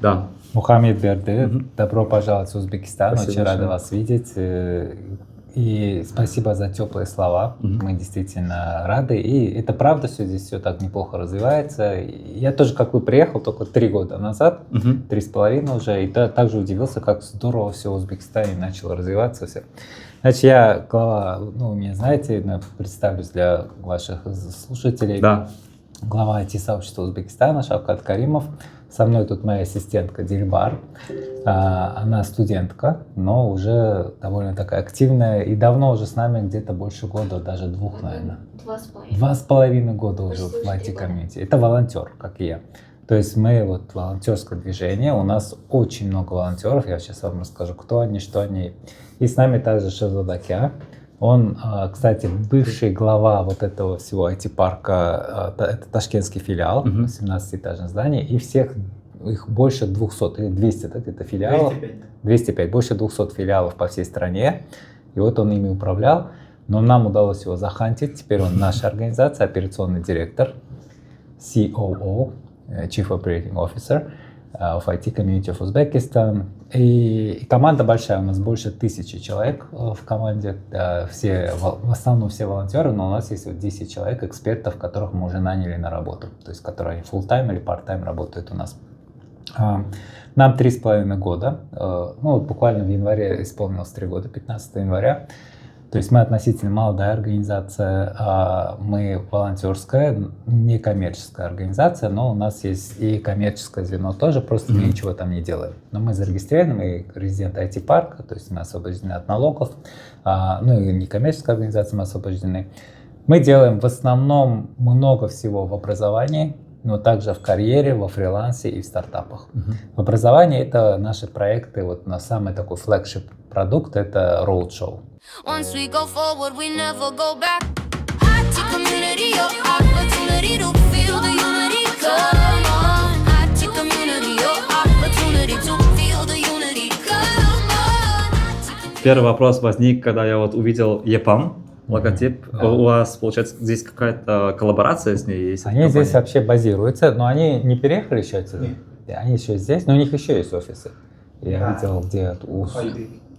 Да. Мухаммед Берды, добро пожаловать в Узбекистан. Спасибо Очень рады большое. вас видеть. И спасибо за теплые слова. Мы действительно рады. И это правда, здесь все так неплохо развивается. Я тоже, как вы, приехал только 3 года назад, 3,5 уже, и также удивился, как здорово все в Узбекистане начало развиваться. Все. Значит, я глава, вы меня знаете, представлюсь для ваших слушателей. Да. Глава IT-сообщества Узбекистана Шавкат Каримов. Со мной тут моя ассистентка Дильбар. Она студентка, но уже довольно такая активная и давно уже с нами, где-то больше года, даже 2, наверное. 2,5. 2,5 года уже в IT-комьюнити. Это волонтер, как и я. То есть мы волонтерское движение, у нас очень много волонтеров, я сейчас вам расскажу, кто они, что они. И с нами также Шазад Акя. Он, кстати, бывший глава вот этого всего IT-парка, это ташкентский филиал, 17-этажное здание, и их больше 200, или 200, да, это филиалов? 205, больше 200 филиалов по всей стране, и вот он ими управлял, но нам удалось его захантить, теперь он наша организация, операционный директор, COO, Chief Operating Officer of IT Community of Uzbekistan. И команда большая, у нас больше 1000 человек в команде, в основном все волонтеры, но у нас есть 10 человек, экспертов, которых мы уже наняли на работу, то есть которые full-time или part-time работают у нас. Нам 3,5 года, буквально в январе исполнилось 3 года, 15 января. То есть мы относительно молодая организация, мы волонтерская, некоммерческая организация, но у нас есть и коммерческое звено тоже, просто мы ничего там не делаем. Но мы зарегистрированы, мы резиденты IT-парка, то есть мы освобождены от налогов, и некоммерческая организация мы освобождены. Мы делаем в основном много всего в образовании, но также в карьере, во фрилансе и в стартапах. В образовании это наши проекты, на самый такой флагшип продукт, это Roadshow. Once we go forward, we never go back. IT community, your opportunity to feel the unity. Come on, IT community, your opportunity to feel the unity. Come on. Первый вопрос возник, когда я увидел EPAM логотип. Да. У вас, получается, здесь какая-то коллаборация с ней есть? Они здесь вообще базируются, но они не переехали еще отсюда. Они еще здесь, но у них еще есть офисы. Я видел, где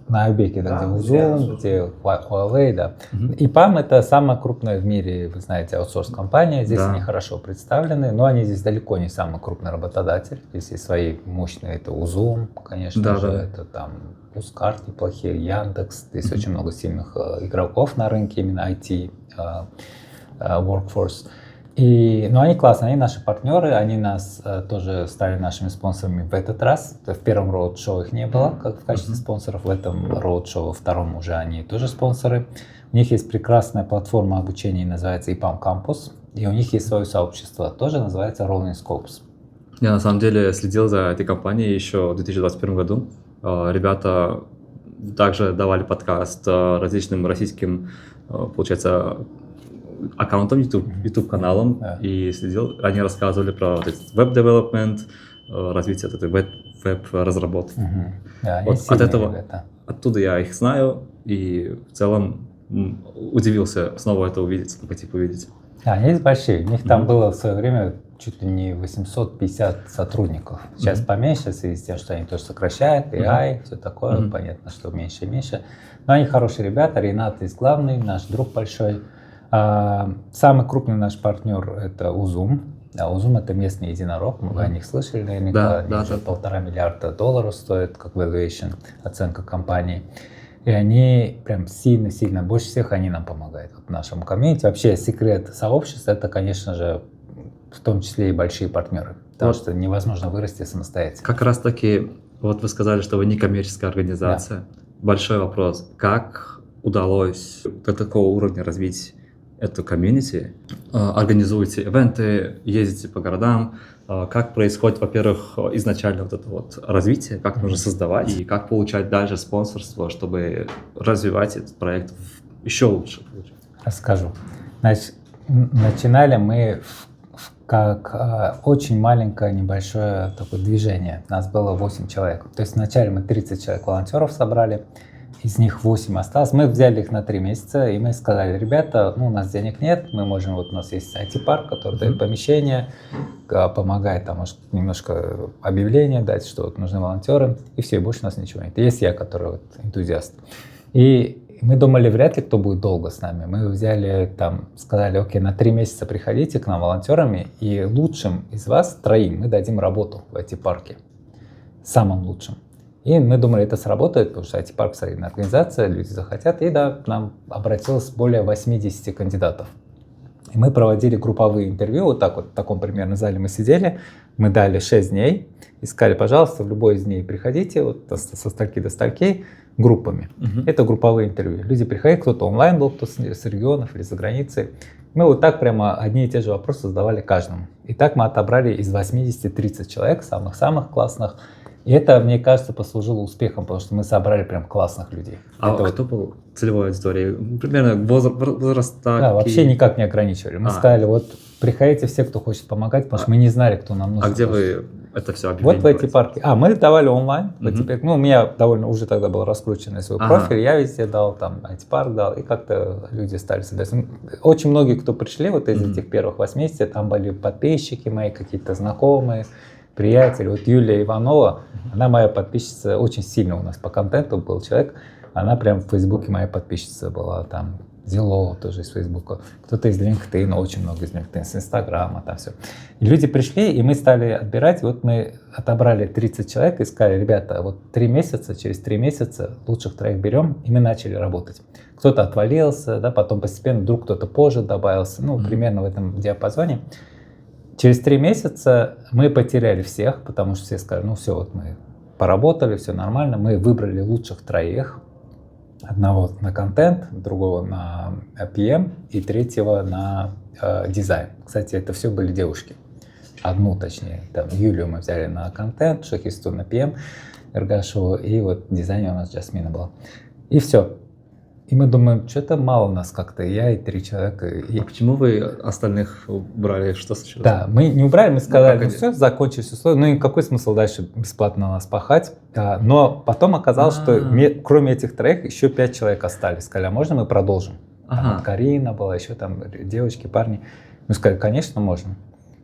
на Айбеке, где Узум, где Huawei, да. EPAM это самая крупная в мире, вы знаете, аутсорс-компания. Здесь они хорошо представлены, но они здесь далеко не самый крупный работодатель. Здесь есть свои мощные, это Узум, конечно же, это там Ускарт неплохие, Яндекс. Здесь очень много сильных игроков на рынке, именно IT, workforce. Но они классные, они наши партнеры, они нас тоже стали нашими спонсорами в этот раз. В первом роуд-шоу их не было как в качестве спонсоров, в этом роуд-шоу втором уже они тоже спонсоры. У них есть прекрасная платформа обучения, называется EPAM Campus, и у них есть свое сообщество, тоже называется Rolling Scopes. Я на самом деле следил за этой компанией еще в 2021 году. Ребята также давали подкаст различным российским, получается, аккаунтом, YouTube-каналом, и следил, они рассказывали про веб-девелопмент, развитие этой веб-разработки. Оттуда я их знаю, и в целом удивился снова это увидеть, логотип увидеть. Они есть большие, у них там было в свое время чуть ли не 850 сотрудников. Сейчас поменьше, в связи с тем, что они тоже сокращают, AI, все такое, понятно, что меньше и меньше. Но они хорошие ребята, Ренат здесь главный, наш друг большой. Самый крупный наш партнер это Узум. Узум это местный единорог, вы о них слышали наверняка, они уже $1,5 миллиарда стоят как valuation, оценка компании. И они прям сильно, больше всех они нам помогают, нашему комьюнити. Вообще секрет сообщества это, конечно же, в том числе и большие партнеры, потому что невозможно вырасти самостоятельно. Как раз таки, вы сказали, что вы не коммерческая организация. Да. Большой вопрос, как удалось до такого уровня развить эту комьюнити? Организуете ивенты, ездите по городам. Как происходит, во-первых, изначально это развитие, как нужно создавать и как получать дальше спонсорство, чтобы развивать этот проект еще лучше? Расскажу. Значит, начинали мы как очень маленькое, небольшое такое движение. Нас было 8 человек. То есть вначале мы 30 человек волонтеров собрали. из них 8 осталось. Мы взяли их на 3 месяца, и мы сказали: ребята, ну, у нас денег нет, мы можем, вот у нас есть IT-парк, который дает помещение, помогает там, может, немножко объявления дать, что вот нужны волонтеры, и все, и больше у нас ничего нет. Есть я, который вот энтузиаст. И мы думали, вряд ли кто будет долго с нами. Мы взяли там, сказали: окей, на 3 месяца приходите к нам волонтерами, и лучшим из вас, 3, мы дадим работу в IT-парке. Самым лучшим. И мы думали, это сработает, потому что IT-парк солидная организация, люди захотят. И да, к нам обратилось более 80 кандидатов. И мы проводили групповые интервью, вот так вот, в таком примерно зале мы сидели. Мы дали 6 дней и сказали: пожалуйста, в любой из дней приходите, вот со стольки до стольки, группами. Это групповые интервью. Люди приходили, кто-то онлайн был, кто с регионов или за границей. Мы вот так прямо одни и те же вопросы задавали каждому. И так мы отобрали из 80 30 человек, самых-самых классных. И это, мне кажется, послужило успехом, потому что мы собрали прям классных людей. А это кто был целевой аудиторией? Примерно возраст так? Да, вообще никак не ограничивали. Мы сказали: вот приходите все, кто хочет помогать, потому что мы не знали, кто нам нужен. А где вы это все объявление? Вот в эти парки. Мы давали онлайн. Ну, у меня довольно уже тогда был раскрученный свой профиль, я везде дал, там, IT-парк дал, и как-то люди стали собираться. Очень многие, кто пришли вот из этих первых 80, там были подписчики мои, какие-то знакомые, приятели. Вот Юлия Иванова, она моя подписчица, очень сильно у нас по контенту был человек, она прям в Фейсбуке моя подписчица была, там, Зилова тоже из Фейсбука, кто-то из LinkedIn, очень много из LinkedIn, с Инстаграма, там все. И люди пришли, и мы стали отбирать, вот мы отобрали 30 человек и сказали: ребята, вот 3 месяца, через 3 месяца лучших 3 берем, и мы начали работать. Кто-то отвалился, да, потом постепенно вдруг кто-то позже добавился, ну, примерно в этом диапазоне. Через 3 месяца мы потеряли всех, потому что все сказали: ну все, вот мы поработали, все нормально. Мы выбрали лучших 3. Одного на контент, другого на PM и 3 на дизайн. Кстати, это все были девушки. Одну, точнее. Там Юлию мы взяли на контент, Шахисту на PM, Эргашеву, и вот в дизайне у нас Жасмина была. И все. И мы думаем, что-то мало нас как-то, я и 3 человека. А почему вы остальных убрали? Что случилось? Да, мы не убрали, мы сказали: как ну все, закончились условия, ну и какой смысл дальше бесплатно нас пахать? Но потом оказалось, что кроме этих 3 еще 5 человек остались. Сказали: а можно мы продолжим? Там вот Карина была, еще там девочки, парни. Мы сказали: конечно, можно.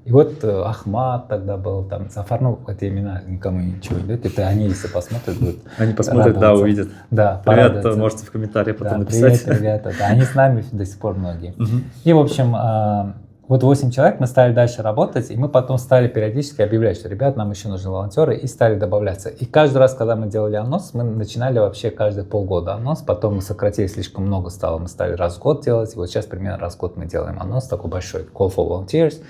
И вот Ахмат тогда был, там, Зафар, ну, эти имена никому ничего не дают, это они, если посмотрят, будут Они посмотрят, да, увидят. Да, привет, можете в комментариях потом написать. Привет, ребята, да, они с нами до сих пор многие. И, в общем, вот 8 человек, мы стали дальше работать, и мы потом стали периодически объявлять, что: ребят, нам еще нужны волонтеры, и стали добавляться. И каждый раз, когда мы делали анонс, мы начинали вообще каждые полгода анонс, потом мы сократили, слишком много стало, мы стали раз в год делать, и вот сейчас примерно раз в год мы делаем анонс такой большой, Call for Volunteers.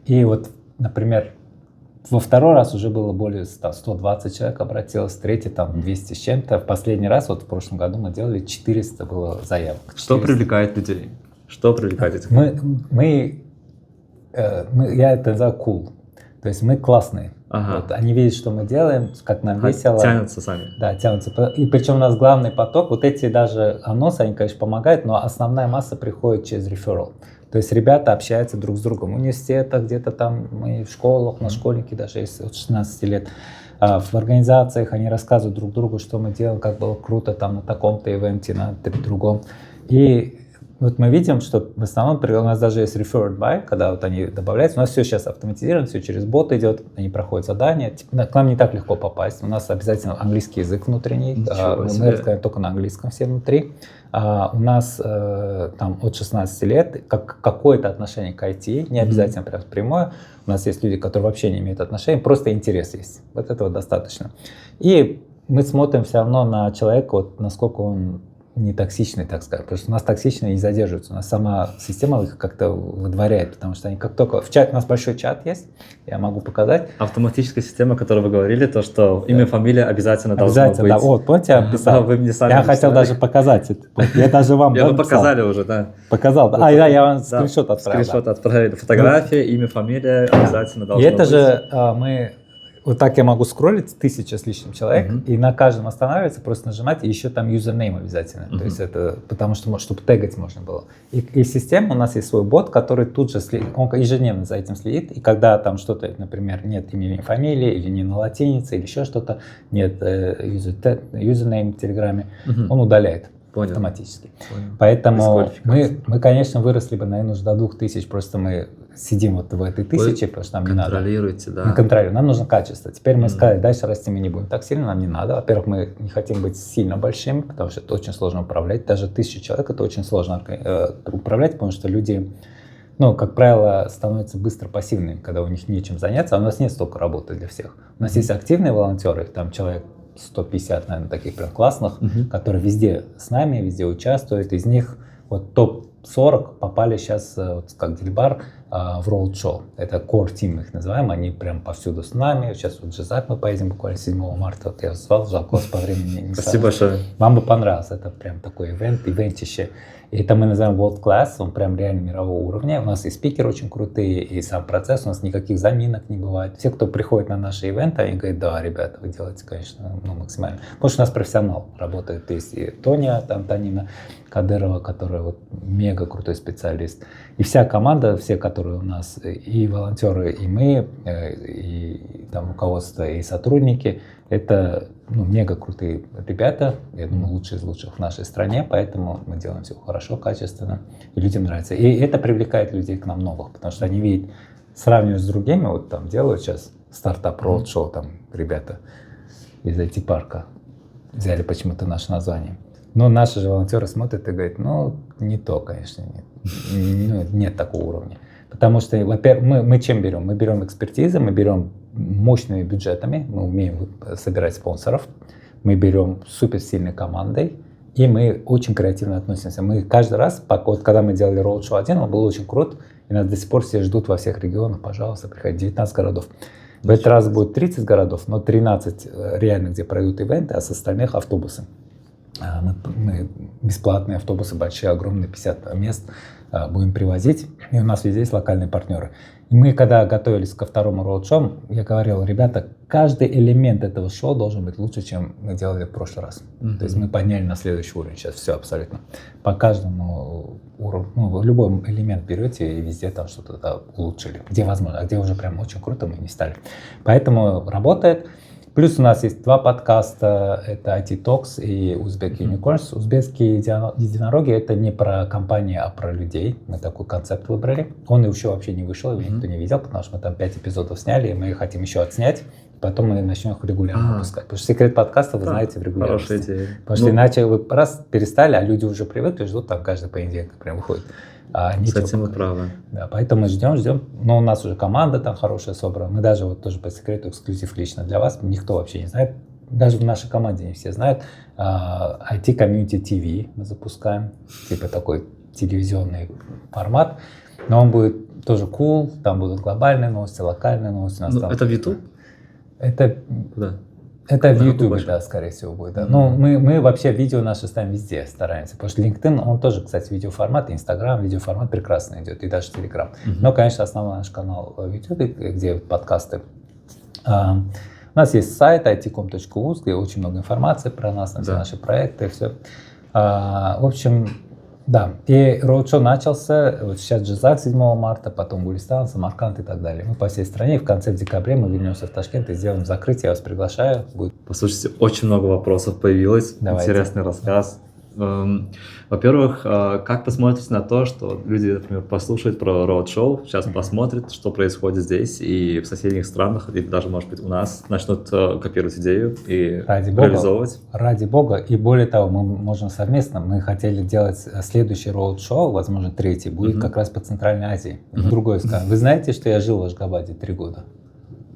И вот, например, во 2-й раз уже было более 120 человек обратилось, в 3-й там 200 с чем-то. В последний раз, вот в прошлом году мы делали 400 было заявок. 400. Что привлекает людей? Что привлекает этих людей? Я это называю cool. То есть мы классные. Вот, они видят, что мы делаем, как нам весело. Тянутся сами. Да, тянутся. И причем у нас главный поток, вот эти даже анонсы, они, конечно, помогают, но основная масса приходит через referral. То есть ребята общаются друг с другом в университетах, где-то там, мы в школах, на школьники даже есть от 16 лет. В организациях они рассказывают друг другу, что мы делаем, как было круто там на таком-то ивенте, на другом. И вот мы видим, что в основном у нас даже есть referred by, когда вот они добавляются. У нас все сейчас автоматизировано, все через бот идет, они проходят задания. К нам не так легко попасть. У нас обязательно английский язык внутренний. Мы разговариваем только на английском все внутри. У нас там от 16 лет какое-то отношение к IT, не обязательно прям прямое. У нас есть люди, которые вообще не имеют отношения, просто интерес есть. Вот этого достаточно. И мы смотрим все равно на человека, вот насколько он не токсичный, так сказать, потому что у нас токсичные не задерживаются, у нас сама система их как-то выдворяет, потому что они как только... В чат, у нас большой чат есть, я могу показать. Автоматическая система, о которой вы говорили, то, что имя, фамилия обязательно должно быть. Да, вот, помните, я писал? Да, вы мне сами я хотел даже показать это. Я даже вам вы показали уже, да. Показал, да. Я вам скриншот отправил. Скриншот отправили. Фотография, имя, фамилия обязательно должно быть. И это же мы вот так я могу скроллить 1000 с лишним человек, и на каждом останавливаться, просто нажимать, и еще там юзернейм обязательно. То есть это потому что, чтобы тегать можно было. И система, у нас есть свой бот, который тут же он ежедневно за этим следит, и когда там что-то, например, нет имени и фамилии, или не на латинице, или еще что-то, нет юзернейм в Телеграме, он удаляет. Понял. Автоматически. Понял. Поэтому мы, конечно, выросли бы, наверное, уже до 2000, просто мы сидим вот в этой 1000, потому что нам не надо. Контролируете, да. Мы контролируем, нам нужно качество. Теперь мы сказали, дальше расти мы не будем так сильно, нам не надо. Во-первых, мы не хотим быть сильно большими, потому что это очень сложно управлять. Даже 1000 человек это очень сложно управлять, потому что люди, ну, как правило, становятся быстро пассивными, когда у них нечем заняться, а у нас нет столько работы для всех. У нас есть активные волонтеры, там человек 150, наверное, таких прям классных, которые везде с нами, везде участвуют. Из них вот топ-40 попали сейчас, вот, как Дильбар, в роуд-шоу. Это core team, мы их называем, они прям повсюду с нами. Сейчас вот в Жизак мы поедем буквально 7 марта. Вот я звал, жалко, по времени не Спасибо большое. Вам бы понравилось, это прям такой ивентище. И это мы называем world class, он прям реально мирового уровня. У нас и спикеры очень крутые, и сам процесс, у нас никаких заминок не бывает. Все, кто приходит на наши ивенты, они говорят, да, ребята, вы делаете, конечно, ну, максимально. Потому что у нас профессионал работает. Есть и Тоня, там, Танина Кадырова, которая вот мега крутой специалист. И вся команда, все, которые у нас, и волонтеры, и мы, и там руководство, и сотрудники, это мега крутые ребята, я думаю, лучшие из лучших в нашей стране, поэтому мы делаем все хорошо, качественно, и людям нравится. И это привлекает людей к нам новых, потому что они видят, сравнивая с другими, вот там делают сейчас стартап роуд-шоу, там ребята из IT-парка взяли почему-то наше название. Но наши же волонтеры смотрят и говорят, ну, не то, конечно, нет, нет такого уровня. Потому что, во-первых, мы чем берем? Мы берем экспертизы, мы берем мощными бюджетами, мы умеем собирать спонсоров, мы берем суперсильной командой, и мы очень креативно относимся. Мы каждый раз, вот когда мы делали роуд-шоу 1, он был очень крут, и нас до сих пор все ждут во всех регионах, пожалуйста, приходите, 19 городов. В этот раз будет 30 городов, но 13 реально, где пройдут ивенты, а с остальных автобусы. Мы бесплатные автобусы, большие, огромные, 50 мест будем привозить, и у нас везде есть локальные партнеры. И мы, когда готовились ко второму роуд-шоу, я говорил, ребята, каждый элемент этого шоу должен быть лучше, чем мы делали в прошлый раз. То есть мы подняли на следующий уровень сейчас все абсолютно. По каждому уровню, любой элемент берете и везде там что-то улучшили, где возможно, а где уже прям очень круто мы не стали. Поэтому работает. Плюс у нас есть 2 подкаста, это IT Talks и Uzbek Unicorns. Узбекские единороги — это не про компании, а про людей. Мы такой концепт выбрали. Он еще вообще не вышел, его никто не видел, потому что мы там 5 эпизодов сняли, и мы хотим еще отснять. Потом мы начнем их регулярно выпускать. Потому что секрет подкаста, вы знаете, в регулярности. Хорошая идея. Потому что иначе вы раз перестали, а люди уже привыкли, ждут, там каждый понедельник прям выходит. Кстати, мы правы. Да, поэтому мы ждем. Но у нас уже команда там хорошая собрана. Мы даже вот тоже по секрету эксклюзив лично для вас. Никто вообще не знает. Даже в нашей команде не все знают. IT Community TV мы запускаем. Типа такой телевизионный формат. Но он будет тоже cool. Там будут глобальные новости, локальные новости. Это в YouTube? Это... Да. Это в YouTube, да, скорее всего, будет. Да. Но мы вообще видео наши ставим везде, стараемся. Потому что LinkedIn, он тоже, кстати, видеоформат, Instagram, видеоформат прекрасно идет, и даже Telegram. Но, конечно, основной наш канал в YouTube, где подкасты. У нас есть сайт itcom.uz, где очень много информации про нас, на все наши проекты, все. В общем, да. И роуд-шоу начался, вот сейчас Жизак 7 марта, потом Гулистан, Самарканд и так далее. Мы по всей стране, в конце декабря мы вернемся в Ташкент и сделаем закрытие, я вас приглашаю. Будет... Послушайте, очень много вопросов появилось, Давайте. Интересный рассказ. Во-первых, как посмотрите на то, что люди, например, послушают про роуд-шоу, сейчас посмотрят, что происходит здесь и в соседних странах, или даже, может быть, у нас, начнут копировать идею и реализовывать. Ради бога. И более того, мы можем совместно, мы хотели делать следующий роуд-шоу, возможно, 3-й, будет как раз по Центральной Азии. Другой скажем. Вы знаете, что я жил в Ашгабаде 3 года?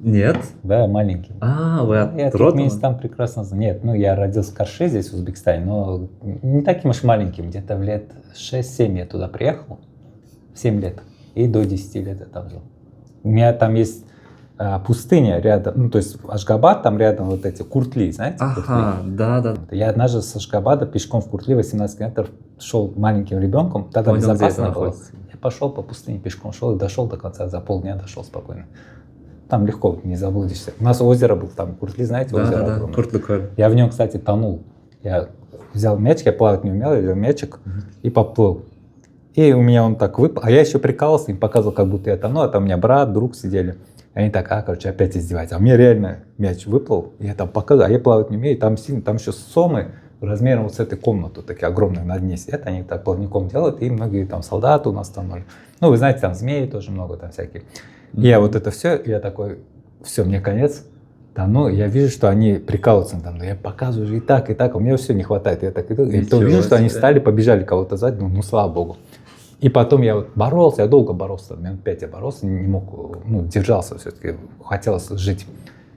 Нет? Да, маленький. Вы от Я родного? там прекрасно знаю. Нет, я родился в Карше, здесь, в Узбекистане, но не таким уж маленьким. Где-то в лет 6-7 я туда приехал, в 7 лет, и до 10 лет я там жил. У меня там есть пустыня рядом, то есть Ашгабад, там рядом вот эти Куртли, знаете? Да. Я однажды с Ашгабада пешком в Куртли 18 километров шел маленьким ребенком, тогда безопасно было. Я пошел по пустыне, пешком шел и дошел до конца, за полдня дошел спокойно. там легко не заблудишься. У нас озеро было, там Куртли, знаете, озеро Да, огромное. Куртлыколь. Я в нем, кстати, тонул. Я взял мячик, я плавать не умел, я взял мячик и поплыл. И у меня он так выпал, а я еще прикалывался, им показывал, как будто я тону, а там у меня брат, друг сидели. И они так, короче, опять издеваются. А у меня реально мяч выплыл, и я там показывал, а я плавать не умею, и там сильно, там еще сомы размером вот с этой комнаты, такие огромные на дне сидят, они так плавником делают, и многие там солдаты у нас тонули. Ну, вы знаете, там змеи тоже много, там всякие. И я вот это все, я такой, все, мне конец. Там, ну, я вижу, что они прикалываются там, да я показываю же и так, а у меня все не хватает. Я так иду, и то вижу, что они встали, побежали кого-то сзади, ну, слава богу. И потом я вот боролся, я долго боролся, минут 5 я боролся, не мог, ну, держался все-таки, хотелось жить.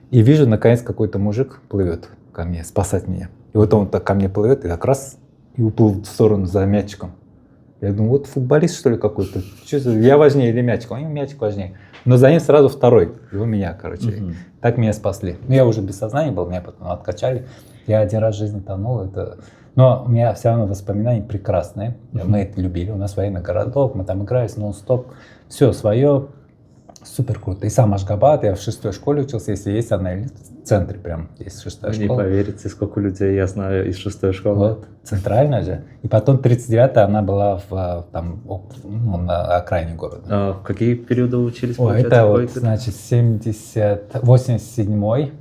И вижу, наконец, какой-то мужик плывет ко мне, спасать меня. И вот он так ко мне плывет, и как раз и уплыл в сторону за мячиком. Я думаю, вот футболист, что ли, какой-то. Я важнее или мячик? Он мячик важнее. Но за ним сразу второй. И у меня, короче. Так меня спасли. Ну, я уже без сознания был, меня потом откачали. Я один раз в жизни тонул. Это... Но у меня все равно воспоминания прекрасные. Мы это любили. У нас военный городок, мы там играли нон-стоп. Все свое. Супер круто. И сам Ашгабад, я в 6-й школе учился, если есть она в центре прям, есть 6-я Вы не школа. поверите, сколько людей я знаю из 6-й школы. Вот, центральная же. И потом 39-я, она была там, ну, на окраине города. А в какие периоды вы учились? Ой, получается, это какой вот, период? значит, 87-й,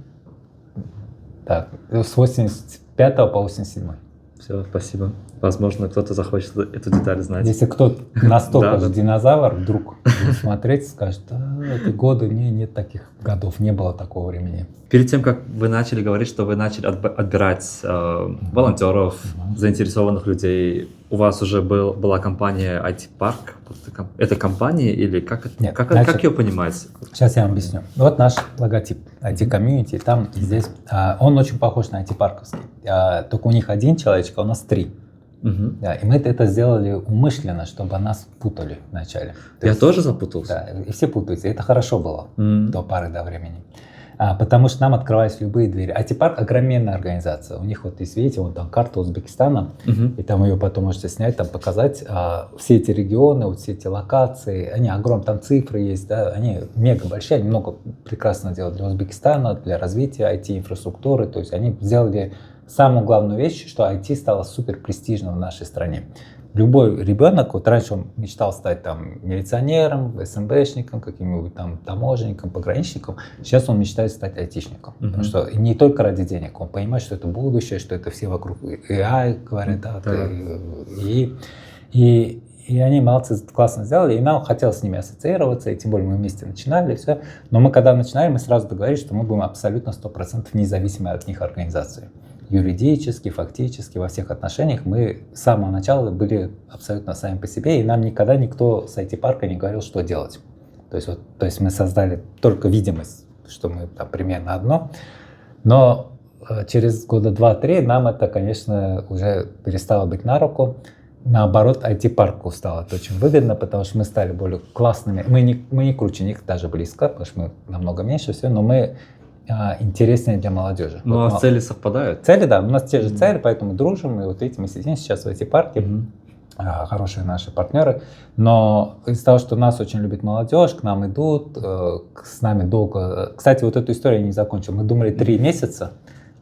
так, с 85 по 87. Все, спасибо. Возможно, кто-то захочет эту деталь знать. Если кто-то настолько Да, же да. динозавр вдруг будет смотреть, скажет, эти годы, нет таких годов, не было такого времени. Перед тем, как вы начали говорить, что вы начали отбирать волонтеров, заинтересованных людей, у вас уже была компания IT-парк? Это компания или как, Нет, как значит, ее понимать? Сейчас я вам объясню. Вот наш логотип IT-комьюнити, там здесь, он очень похож на IT-парковский. Только у них один человечек, а у нас 3. Мгм. Да, и мы это сделали умышленно, чтобы нас путали вначале. То Я есть, тоже запутался. да, и все путаются. И это хорошо было М. до поры до времени. Потому что нам открывались любые двери. IT-парк огроменная организация. У них вот есть, видите, вот там карта Узбекистана, Мгм. и там ее потом можете снять, там показать. Все эти регионы, вот все эти локации, они огромные, там цифры есть, да, они мега большие, они много прекрасно делают для Узбекистана, для развития IT-инфраструктуры. То есть они сделали самую главную вещь, что IT стало супер престижным в нашей стране. Любой ребенок, вот раньше он мечтал стать там милиционером, СМБшником, каким-нибудь там таможенником, пограничником. Сейчас он мечтает стать айтишником. Мгм. Потому что не только ради денег, он понимает, что это будущее, что это все вокруг AI говорят, да, Да. и они молодцы, классно сделали, и нам хотелось с ними ассоциироваться, и тем более мы вместе начинали, и все. Но мы когда начинали, мы сразу договорились, что мы будем абсолютно 100% независимой от них организацией. Юридически, фактически, во всех отношениях мы с самого начала были абсолютно сами по себе, и нам никогда никто с IT-парка не говорил, что делать. То есть мы создали только видимость, что мы там примерно одно, но через года 2-3 нам это, конечно, уже перестало быть на руку. Наоборот, IT-парку стало это очень выгодно, потому что мы стали более классными. Мы не круче них даже близко, потому что мы намного меньше все, но мы интереснее для молодежи. Ну, Вот а цели совпадают? цели, да, у нас те же цели, поэтому дружим, и вот видите, мы сидим сейчас в IT-парке, Мгм. хорошие наши партнеры, но из-за того, что нас очень любит молодежь, к нам идут, с нами долго. Кстати, вот эту историю я не закончил. Мы думали 3 месяца,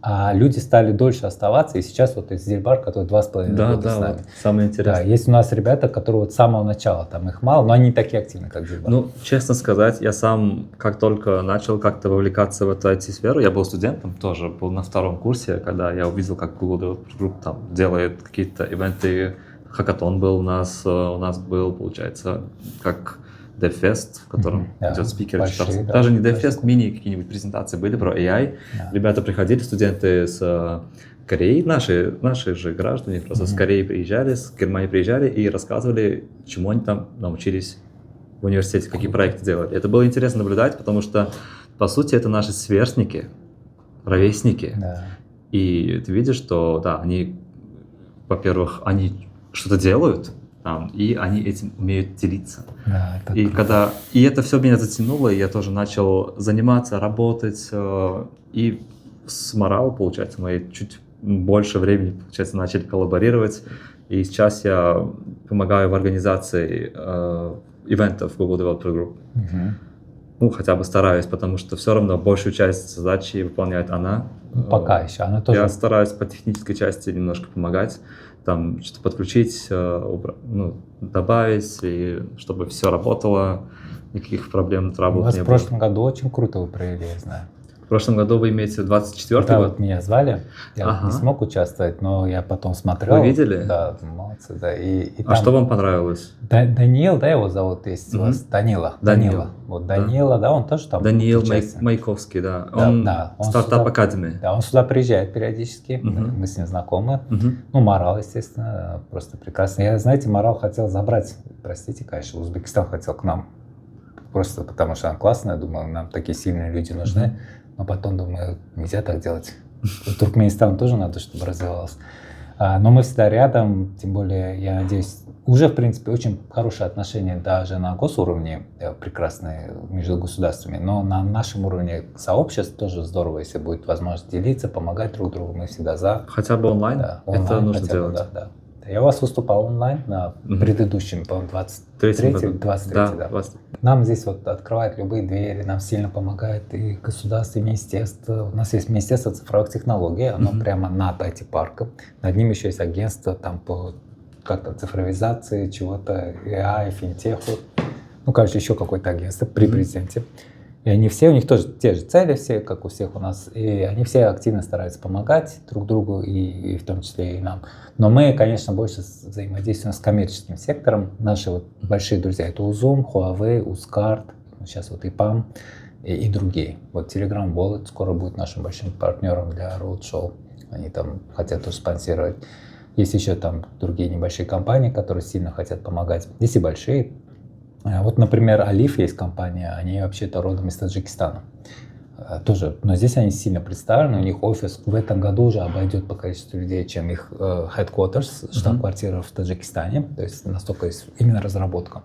а люди стали дольше оставаться, и сейчас вот из Зильбар, который 2,5 Да, года с да, нами. вот самое Да, интересное. есть у нас ребята, которые вот с самого начала, там их мало, но они не такие активные, как Зильбар. Ну, честно сказать, я сам, как только начал как-то вовлекаться в эту IT-сферу, я был студентом, тоже был на 2-м курсе, когда я увидел, как Google Developer Group там делает какие-то ивенты, хакатон был у нас был, получается, как DevFest, в котором Да, идет спикер. большие, да, Даже не большие. DevFest, мини какие-нибудь презентации были про AI. Да. Ребята приходили, студенты с Кореи, наши же граждане, просто с Кореи приезжали, с Германии приезжали и рассказывали, чему они там научились в университете, какие проекты делали. Это было интересно наблюдать, потому что, по сути, это наши сверстники, ровесники. Да. И ты видишь, что, да, они, во-первых, они что-то делают, и они этим умеют делиться. Да, это И круто. и это все меня затянуло, и я тоже начал заниматься, работать, и с Морал, получается, мы чуть больше времени, получается, начали коллаборировать, и сейчас я помогаю в организации ивентов Google Developer Group. Мгм. Ну, хотя бы стараюсь, потому что все равно большую часть задачи выполняет она. Пока еще. Она тоже... Я стараюсь по технической части немножко помогать, там что-то подключить, добавить, и чтобы все работало, никаких проблем, У траблов вас не в было. прошлом году очень круто вы провели, я знаю. В прошлом году вы имеете 24-й Да, год? вот меня звали, я вот Ага. не смог участвовать, но я потом смотрел. Вы видели? Да, молодцы, да. И А там что вам понравилось? Даниил, да, его зовут, есть у Мгм. вас? Данила. Данил. Вот Да. Данила, да, он тоже там Даниил участник. Маяковский, да. Да, Он да, он стартап сюда- Академии. Да, он сюда приезжает периодически, Мгм. мы с ним знакомы. Мгм. Ну, Марал, естественно, просто прекрасно. Я, знаете, Марал хотел забрать, простите, конечно, Узбекистан хотел к нам, просто потому что она классная, думаю, нам такие сильные люди нужны. Но потом думаю, нельзя так делать. Туркменистан тоже надо, чтобы развивался. Но мы всегда рядом, тем более, я надеюсь, уже, в принципе, очень хорошие отношения даже на госуровне, прекрасные между государствами, но на нашем уровне сообществ тоже здорово, если будет возможность делиться, помогать друг другу, мы всегда за. Хотя бы онлайн, Да, это онлайн нужно хотя бы, делать. да. Я у вас выступал онлайн на Мгм. предыдущем, по-моему, 23-м 23-м, году. 23-й, да. 20. Нам здесь вот открывают любые двери, нам сильно помогает и государство, и министерство. У нас есть Министерство цифровых технологий, оно Мгм. прямо над IT-парком. Над ним еще есть агентство там по как-то цифровизации, чего-то, AI, финтеху. Ну, короче, еще какое-то агентство при Мгм. президенте. И они все, у них тоже те же цели все, как у всех у нас. И они все активно стараются помогать друг другу, и в том числе и нам. Но мы, конечно, больше взаимодействуем с коммерческим сектором. Наши вот большие друзья — это Узум, Huawei, Узкарт, сейчас вот ИПАМ и другие. Вот Telegram Wallet скоро будет нашим большим партнером для Roadshow. Они там хотят тоже спонсировать. Есть еще там другие небольшие компании, которые сильно хотят помогать. Есть и большие. Вот, например, Алиф есть компания, они вообще-то родом из Таджикистана. Тоже, но здесь они сильно представлены, у них офис в этом году уже обойдет по количеству людей, чем их headquarters, штаб-квартира в Таджикистане, то есть настолько есть именно разработка.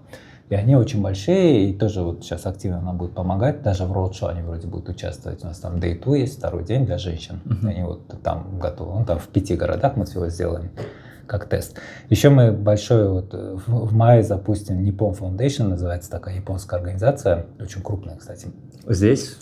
И они очень большие, и тоже вот сейчас активно нам будут помогать, даже в роудшоу они вроде будут участвовать. У нас там Day 2 есть, второй день для женщин, они вот там готовы, ну там в 5 городах мы всего сделаем как тест. Еще мы большой, вот в мае запустим Nippon Foundation, называется такая японская организация, очень крупная, кстати. Здесь?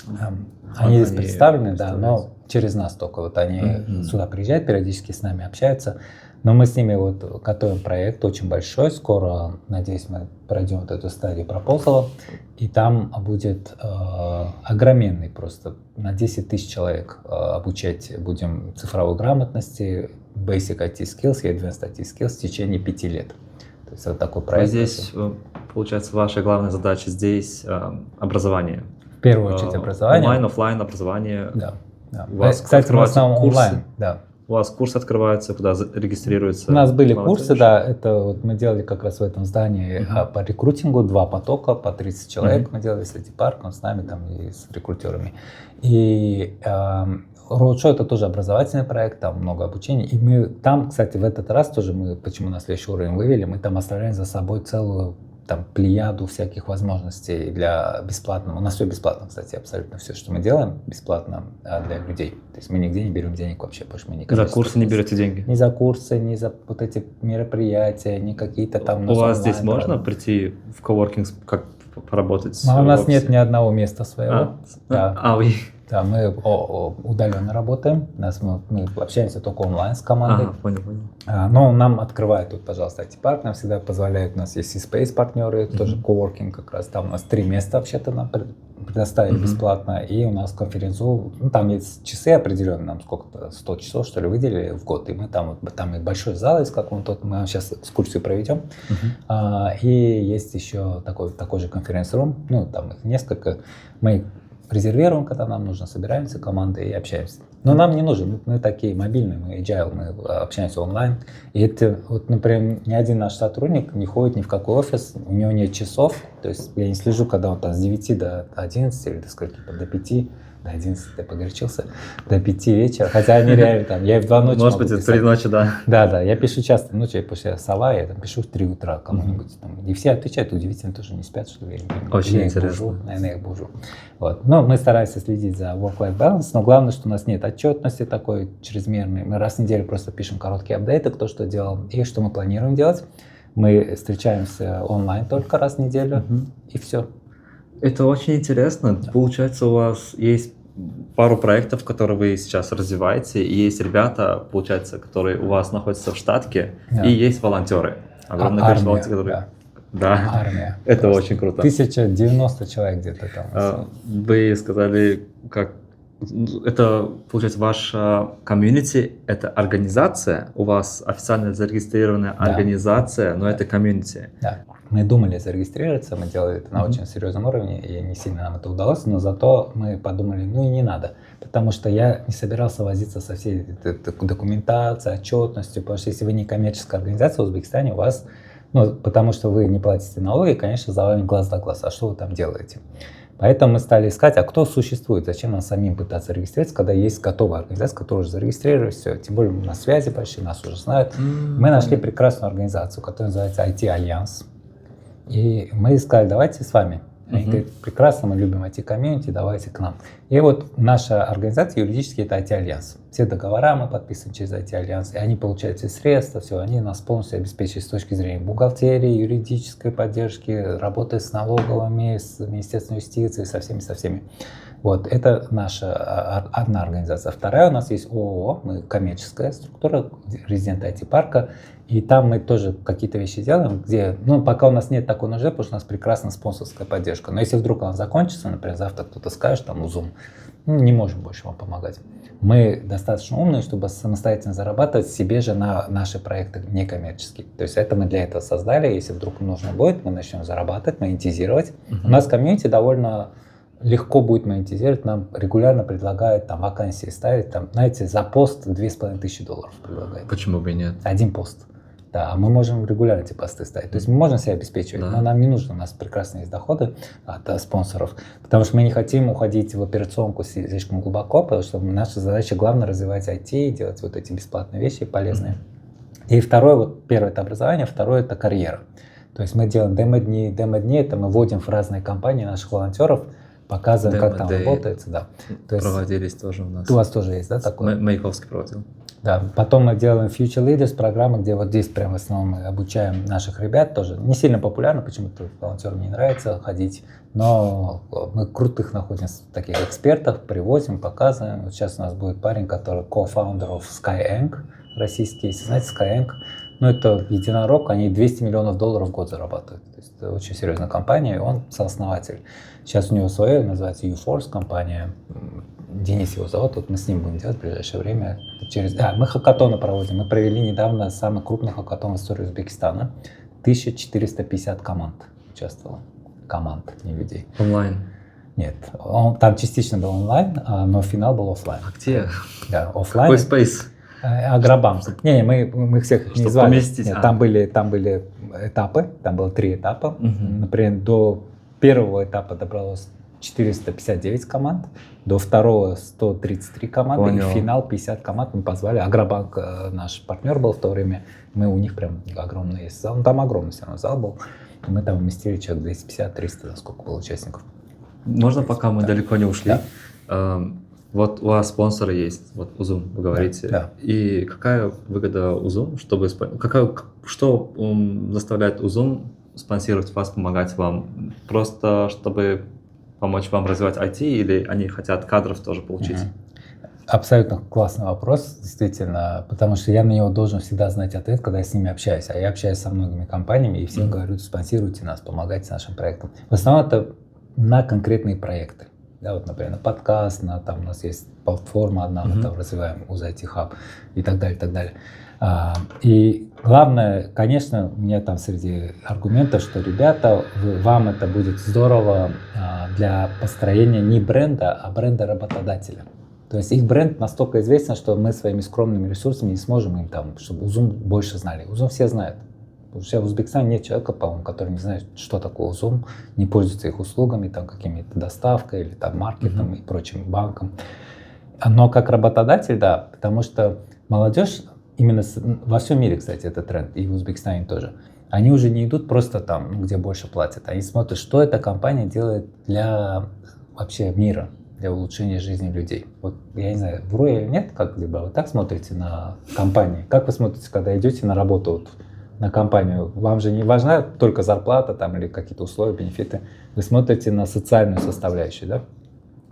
Они здесь Они представлены, да, представляются. но через нас только. Вот они Мгм. сюда приезжают, периодически с нами общаются. Но мы с ними вот готовим проект очень большой. Скоро, надеюсь, мы пройдем вот эту стадию пропозала. И там будет огроменный просто, на 10 тысяч человек обучать будем цифровой грамотности, basic IT skills и advanced IT skills в течение 5 лет. То есть вот такой А проект. здесь, получается, ваша главная задача здесь образование. В первую очередь образование. Онлайн, офлайн образование. Да. Да. У вас Кстати, мы в основном открываются онлайн. курсы? Да. У вас курсы открываются, куда регистрируются? У нас были молодежь? курсы, да, это вот мы делали как раз в этом здании по рекрутингу, 2 потока, по 30 человек мы делали с IT-парком, с нами там и с рекрутерами. И Roadshow — это тоже образовательный проект, там много обучения. И мы там, кстати, в этот раз тоже мы, почему на следующий уровень вывели, мы там оставляем за собой целую там плеяду всяких возможностей для бесплатного. У нас все бесплатно, кстати, абсолютно все, что мы делаем, бесплатно для людей. То есть мы нигде не берем денег вообще, потому что мы не За курсы не берете деньги? ни за курсы, ни за вот эти мероприятия, ни какие-то там... У вас здесь онлайн, можно прийти в коворкинг, как поработать? У нас в офисе? нет ни одного места своего. Да. Вы... Да, мы удаленно работаем, мы общаемся только онлайн с командой. Понял. Но нам открывают тут, пожалуйста, IT-парк, нам всегда позволяют, у нас есть и Space партнеры, тоже коворкинг как раз, там у нас 3 места вообще-то нам предоставили бесплатно, и у нас конференц-зал, ну, там есть часы определенные, нам сколько-то, 100 часов, что ли, выделили в год, и мы там и большой зал есть, как вот мы вам сейчас экскурсию проведем, и есть еще такой же конференц-рум, ну, там их несколько, мы резервируем, когда нам нужно, собираемся командой и общаемся. Но нам не нужен, мы такие мобильные, мы agile, мы общаемся онлайн. И это, вот, например, ни один наш сотрудник не ходит ни в какой офис, у него нет часов, то есть я не слежу, когда он там с 9 до 11 или до скольки, до 5, до 11, я погорячился, до 5 вечера, хотя они реально там, я и в 2 ночи Может могу быть, писать. 3 ночи, да. Да, я пишу часто ночью, потому что я сова, я там пишу в 3 утра кому-нибудь. И все отвечают, удивительно, тоже не спят, что ли. Очень Я их интересно. бужу, наверное, я их бужу. Вот. Но мы стараемся следить за work-life balance, но главное, что у нас нет отчетности такой чрезмерной. Мы раз в неделю просто пишем короткие апдейты, кто что делал и что мы планируем делать. Мы встречаемся онлайн только раз в неделю, и все. Это очень интересно. Получается, у вас есть пару проектов, которые вы сейчас развиваете, и есть ребята, получается, которые у вас находятся в штатке, Да. и есть волонтеры. Огромное количество Армия, волонтеров, которые... да. Да, Армия. это Просто очень круто. 1090 человек где-то там. Вы сказали, как это, получается, ваша комьюнити, это организация, у вас официально зарегистрированная Да. организация, но это комьюнити. Да. Мы думали зарегистрироваться, мы делали это на очень серьезном уровне, и не сильно нам это удалось, но зато мы подумали, ну и не надо, потому что я не собирался возиться со всей этой документацией, отчетностью, потому что если вы не коммерческая организация в Узбекистане, у вас, ну, потому что вы не платите налоги, конечно, за вами глаз да глаз, а что вы там делаете? Поэтому мы стали искать, а кто существует, зачем нам самим пытаться регистрироваться, когда есть готовая организация, которая уже зарегистрировалась, все, тем более на связи почти, нас уже знают. Мы нашли прекрасную организацию, которая называется IT-альянс. И мы сказали, давайте с вами. Они говорят, прекрасно, мы любим IT-комьюнити, давайте к нам. И вот наша организация юридически это IT-альянс. Все договора мы подписываем через IT-альянс, и они получают все средства, все, они нас полностью обеспечивают с точки зрения бухгалтерии, юридической поддержки, работы с налоговыми, с Министерством юстиции, со всеми. Вот, это наша одна организация. Вторая у нас есть ООО, мы коммерческая структура, резидент IT-парка, и там мы тоже какие-то вещи делаем, где, ну, пока у нас нет такой нужды, потому что у нас прекрасная спонсорская поддержка. Но если вдруг она закончится, например, завтра кто-то скажет, там, Zoom, ну, не можем больше вам помогать. Мы достаточно умные, чтобы самостоятельно зарабатывать себе же на наши проекты некоммерческие. То есть это мы для этого создали. Если вдруг нужно будет, мы начнем зарабатывать, монетизировать. У нас комьюнити довольно легко будет монетизировать. Нам регулярно предлагают там вакансии ставить. Там, знаете, за пост $2500 предлагают. Почему бы и нет? Один пост. Да, а мы можем регулярно эти посты ставить. То есть мы можем себя обеспечивать, Да. но нам не нужно, у нас прекрасные есть доходы от спонсоров, потому что мы не хотим уходить в операционку слишком глубоко, потому что наша задача главное развивать IT, делать вот эти бесплатные вещи полезные. И второе, вот первое это образование, второе это карьера. То есть мы делаем демо-дни. Демо-дни это мы вводим в разные компании наших волонтеров, показываем, как там Демо-дэй работается. Да. То есть проводились тоже у нас. у вас тоже есть, да, такое? Маяковский проводил. Да, потом мы делаем Future Leaders программы, где вот здесь прям в основном мы обучаем наших ребят, тоже не сильно популярно, почему-то волонтерам не нравится ходить, но мы крутых находим таких экспертов, привозим, показываем. Вот сейчас у нас будет парень, который co-founder of Skyeng, российский, если знаете, Skyeng, ну это единорог, они $200 миллионов в год зарабатывают, то есть это очень серьезная компания, и он сооснователь. Сейчас у него свое, называется UForce компания, Денис его зовут, вот мы с ним будем делать в ближайшее время. Мы хакатоны проводим. Мы провели недавно самый крупный хакатон в истории Узбекистана. 1450 команд участвовало. Команд, не людей. Онлайн. Нет, там частично был онлайн, но финал был офлайн. А где? Да, офлайн. Какой спейс? Агробанк. Не, мы всех их не Чтобы звали. поместить, Нет, там были этапы, там было 3 этапа. Мгм. Например, до первого этапа добралось 459 команд, до второго 133 команды, Понял. и в финал 50 команд мы позвали. Агробанк наш партнер был в то время, мы у них прям огромный есть зал, ну, там огромный все равно зал был, и мы там вместили человек 250-300, сколько было участников. Можно, пока мы далеко не ушли? Да. Вот у вас спонсоры есть, вот Узум, вы говорите. Да. И какая выгода Узум, чтобы что заставляет Узум спонсировать вас, помогать вам? Просто чтобы помочь вам развивать IT, или они хотят кадров тоже получить? Абсолютно классный вопрос, действительно, потому что я на него должен всегда знать ответ, когда я с ними общаюсь. А я общаюсь со многими компаниями и всем говорю, спонсируйте нас, помогайте нашим проектам. В основном это на конкретные проекты. Да, вот, например, на подкаст, там у нас есть платформа одна, мы там развиваем UZ Hub и так далее, и так далее. И главное, конечно, у меня там среди аргументов, что, ребята, вам это будет здорово для построения не бренда, а бренда работодателя. То есть их бренд настолько известен, что мы своими скромными ресурсами не сможем им там, чтобы Узум больше знали. Узум все знают. Потому что в Узбекистане нет человека, по-моему, который не знает, что такое Узум, не пользуется их услугами, там, какими-то доставкой или там маркетом и прочим банком. Но как работодатель, да, потому что молодежь, именно во всем мире, кстати, это тренд, и в Узбекистане тоже, они уже не идут просто там, где больше платят, они смотрят, что эта компания делает для вообще мира, для улучшения жизни людей. Вот я не знаю, вру я или нет, как либо вы так смотрите на компании, как вы смотрите, когда идете на работу вот на компанию. Вам же не важна только зарплата там, или какие-то условия, бенефиты. Вы смотрите на социальную составляющую, да?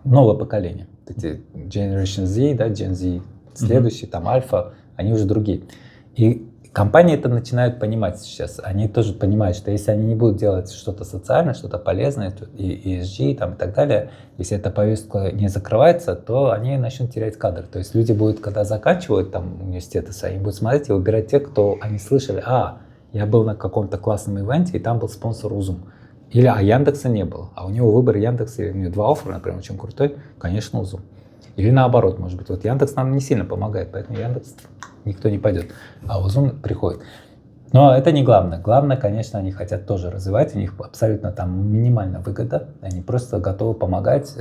Новое поколение. Эти Generation Z, да, Gen Z, следующие, там, Альфа, они уже другие. И компании это начинают понимать сейчас. Они тоже понимают, что если они не будут делать что-то социальное, что-то полезное, и ESG там, и так далее, если эта повестка не закрывается, то они начнут терять кадры. То есть люди будут, когда заканчивают там университеты, они будут смотреть и выбирать тех, кто они слышали, я был на каком-то классном ивенте, и там был спонсор Узум. Или Яндекса не было, а у него выбор Яндекса, у него 2 оффера, например, очень крутой, конечно, Узум. Или наоборот, может быть, вот Яндекс нам не сильно помогает, поэтому Яндекс никто не пойдет, а Узум приходит. Но это не главное. Главное, конечно, они хотят тоже развивать, у них абсолютно там минимальная выгода, они просто готовы помогать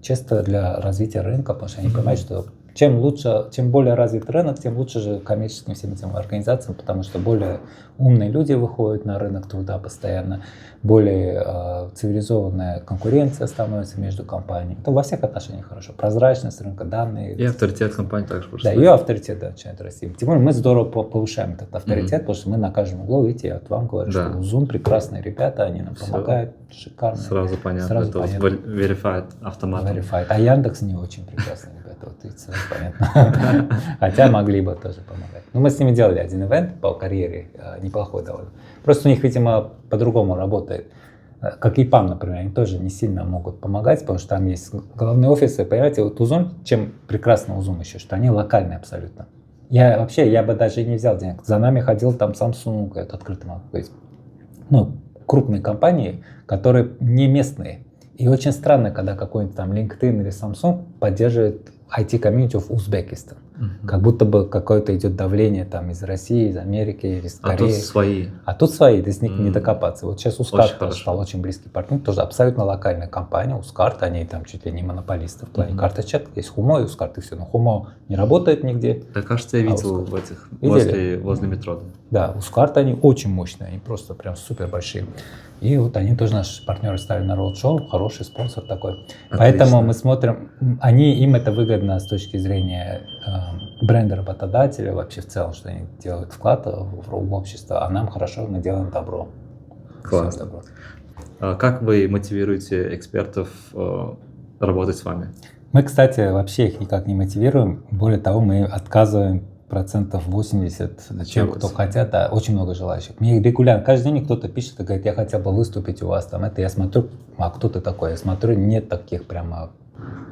чисто для развития рынка, потому что они понимают, что чем лучше, чем более развит рынок, тем лучше же коммерческим всем этим организациям, потому что более умные люди выходят на рынок труда постоянно, более цивилизованная конкуренция становится между компаниями. Это во всех отношениях хорошо. Прозрачность рынка, данные. И авторитет компании также Да, растет. ее авторитет начинает расти. Тем более мы здорово повышаем этот авторитет, потому что мы на каждом углу, видите, я вот вам говорю, что Zoom прекрасные ребята, они нам помогают, шикарно. Сразу понятно. Сразу это понятно. Verified автоматом. Verified. А Яндекс не очень прекрасные ребята, вот видите, сразу понятно. Хотя могли бы тоже помогать. Но мы с ними делали один ивент по карьере, неплохой довольно. Просто у них, видимо, по-другому работает. Как и ПАМ, например, они тоже не сильно могут помогать, потому что там есть главные офисы. Понимаете, вот Узум, чем прекрасно Узум еще, что они локальные абсолютно. Я бы даже не взял денег. За нами ходил там Samsung, это открытый могу говорить. Крупные компании, которые не местные. И очень странно, когда какой-нибудь там LinkedIn или Samsung поддерживает IT-комьюнити в Узбекистан. Как будто бы какое-то идет давление там из России, из Америки, из Кореи. А тут свои. То есть не докопаться. Вот сейчас Ускарт стал очень близкий партнер, тоже абсолютно локальная компания. Ускарт, они там чуть ли не монополисты в плане карточек. Есть Хумо и Ускарт, и все. Но Хумо не работает нигде. Да, кажется, я видел в этих, возле метро. Да, Ускарт, они очень мощные, они просто прям супер большие. И вот они тоже наши партнеры стали на роуд-шоу, хороший спонсор такой. Отлично. Поэтому мы смотрим, им это выгодно с точки зрения бренда работодателя, вообще в целом, что они делают вклад в общество, а нам хорошо, мы делаем добро. Классно. Добро. Как вы мотивируете экспертов работать с вами? Мы, кстати, вообще их никак не мотивируем. Более того, мы отказываем 80% тем, кто хотят, да, очень много желающих. Мне регулярно, каждый день кто-то пишет и говорит, я хотел бы выступить у вас там. Это я смотрю, а кто ты такой? Я смотрю, нет таких прямо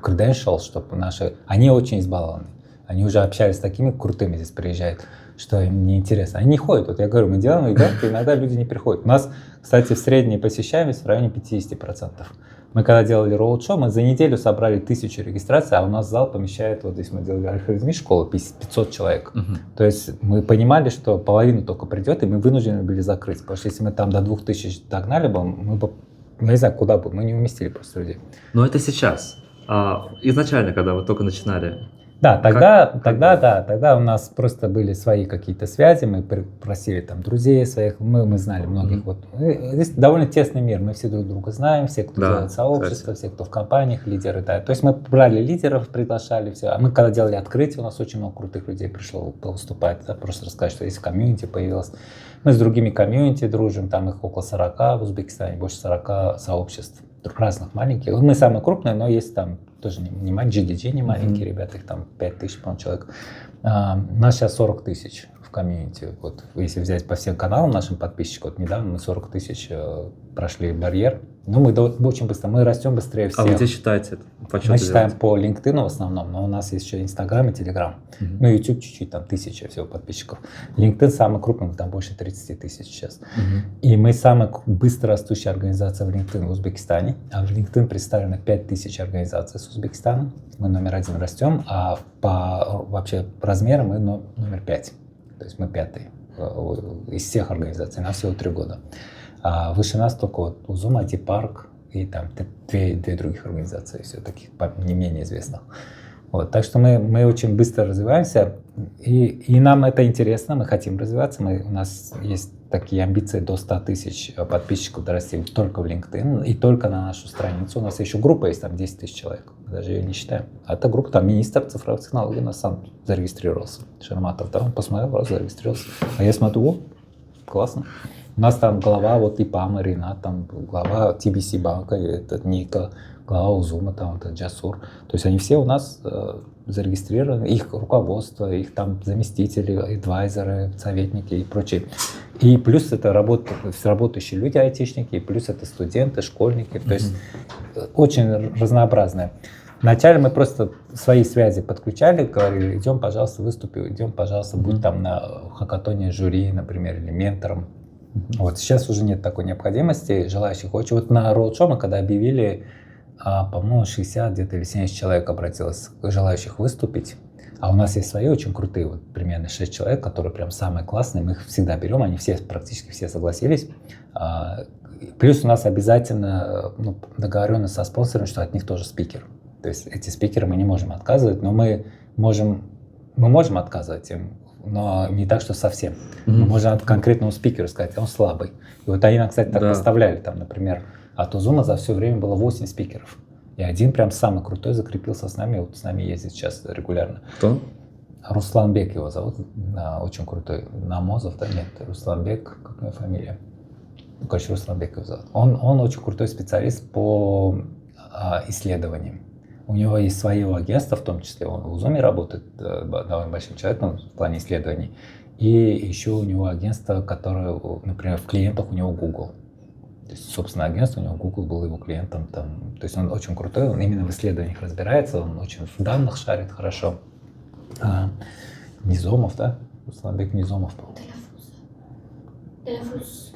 credentials, чтобы наши... Они очень избалованы. Они уже общались с такими крутыми, здесь приезжают, что им неинтересно. Они не ходят. Вот я говорю, мы делаем ивенты, иногда люди не приходят. У нас, кстати, в средней посещаемость в районе 50%. Мы когда делали роуд-шоу, мы за неделю собрали 1000 регистраций, а у нас зал помещает, вот здесь мы делали алгоритмическую школу, 500 человек. То есть мы понимали, что половина только придет, и мы вынуждены были закрыть. Потому что если мы там до 2000 догнали бы, мы бы, не знаю, куда бы, мы не уместили просто людей. Но это сейчас. Изначально, когда вы только начинали. Да, тогда у нас просто были свои какие-то связи, мы просили там друзей своих, мы знали многих. Вот. Здесь довольно тесный мир, мы все друг друга знаем, все, кто делает сообщество, все, кто в компаниях, лидеры. Да. То есть мы брали лидеров, приглашали, все. А мы когда делали открытие, у нас очень много крутых людей пришло выступать, да, просто рассказать, что есть комьюнити появилось. Мы с другими комьюнити дружим, там их около 40 в Узбекистане, больше 40 сообществ разных маленьких. Мы самые крупные, но есть там тоже не GDG, не маленькие ребята, их там 5000, по-моему, человек. У нас сейчас 40 000 в комьюнити. Вот, если взять по всем каналам нашим подписчикам, вот недавно мы 40 000 прошли барьер. Ну, мы очень быстро, мы растем быстрее всех. А вы где считаете это? Мы считаем по LinkedIn в основном, но у нас есть еще Instagram и Telegram. Ну, YouTube чуть-чуть, там 1000 всего подписчиков. LinkedIn самый крупный, там больше 30 000 сейчас. И мы самая быстро растущая организация в LinkedIn в Узбекистане. А в LinkedIn представлено 5000 организаций с Узбекистана. Мы номер 1 растем, а по вообще размерам мы номер 5. То есть мы 5-й из всех организаций, на всего 3 года. А выше нас только вот Узум, IT-парк и там две других организации, все таких не менее известных. Вот, так что мы очень быстро развиваемся, и нам это интересно, мы хотим развиваться. У нас есть такие амбиции до 100 000 подписчиков дорасти только в LinkedIn и только на нашу страницу. У нас еще группа есть, там 10 000 человек, мы даже ее не считаем. А эта группа, там министр цифровых технологий у нас сам зарегистрировался, Шерматов, да, он посмотрел, раз зарегистрировался. А я смотрю, классно. У нас там глава вот ИПАМа Ринат, там глава TBC банка, это Ника, глава Узума, там это Джасур. То есть они все у нас зарегистрированы, их руководство, их там заместители, адвайзеры, советники и прочее. И плюс это работающие люди, айтишники, и плюс это студенты, школьники. То есть очень разнообразное. Вначале мы просто свои связи подключали, говорили, идем, пожалуйста, выступи, идем, пожалуйста, будь там на хакатоне жюри, например, или ментором. Вот сейчас уже нет такой необходимости, желающих очень. Вот на роудшоу мы когда объявили, по-моему, 60 где-то или 70 человек обратилось, желающих выступить. А у нас есть свои очень крутые, вот примерно 6 человек, которые прям самые классные, мы их всегда берем, они все, практически все согласились. Плюс у нас обязательно договоренность со спонсором, что от них тоже спикер. То есть эти спикеры мы не можем отказывать, но мы можем отказывать им, но не так, что совсем. Мы можем от конкретному спикеру сказать, он слабый. И вот они, кстати, так поставляли, там, например, от Узума за все время было 8 спикеров. И один прям самый крутой закрепился с нами, вот с нами ездит сейчас регулярно. Кто? Русланбек его зовут, очень крутой. Намозов, да, нет, Русланбек, как у него фамилия? Ну, короче, Русланбек его зовут. Он очень крутой специалист по исследованиям. У него есть свое агентство, в том числе он в Узуме работает довольно большим человеком в плане исследований. И еще у него агентство, которое, например, в клиентах у него Google. То есть, собственно, агентство у него Google был его клиентом. Там. То есть он очень крутой, он именно в исследованиях разбирается, он очень в данных шарит хорошо. Низомов, да? Русланбек Низомов был.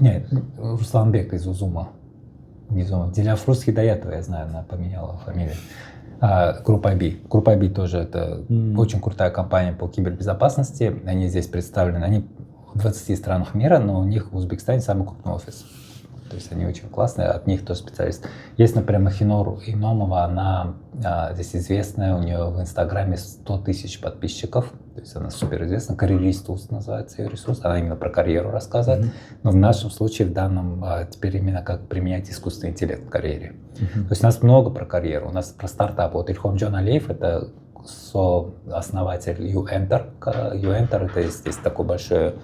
Нет, Русланбек из Узума. Низомов. Диляфрус Хидаятова, я знаю, она поменяла фамилию. Группа B. Группа B тоже это очень крутая компания по кибербезопасности. Они здесь представлены, они в 20 странах мира, но у них в Узбекистане самый крупный офис. То есть они очень классные, от них тоже специалист. Есть, например, Махинор Иномова, она здесь известная, у нее в Инстаграме 100 тысяч подписчиков, то есть она суперизвестна, карьерист называется ее ресурс, она именно про карьеру рассказывает, но в нашем случае, в данном, теперь именно как применять искусственный интеллект в карьере. То есть у нас много про карьеру, у нас про стартап. Вот Ильхомджон Алиев, это сооснователь YouEnter. YouEnter это здесь такое большое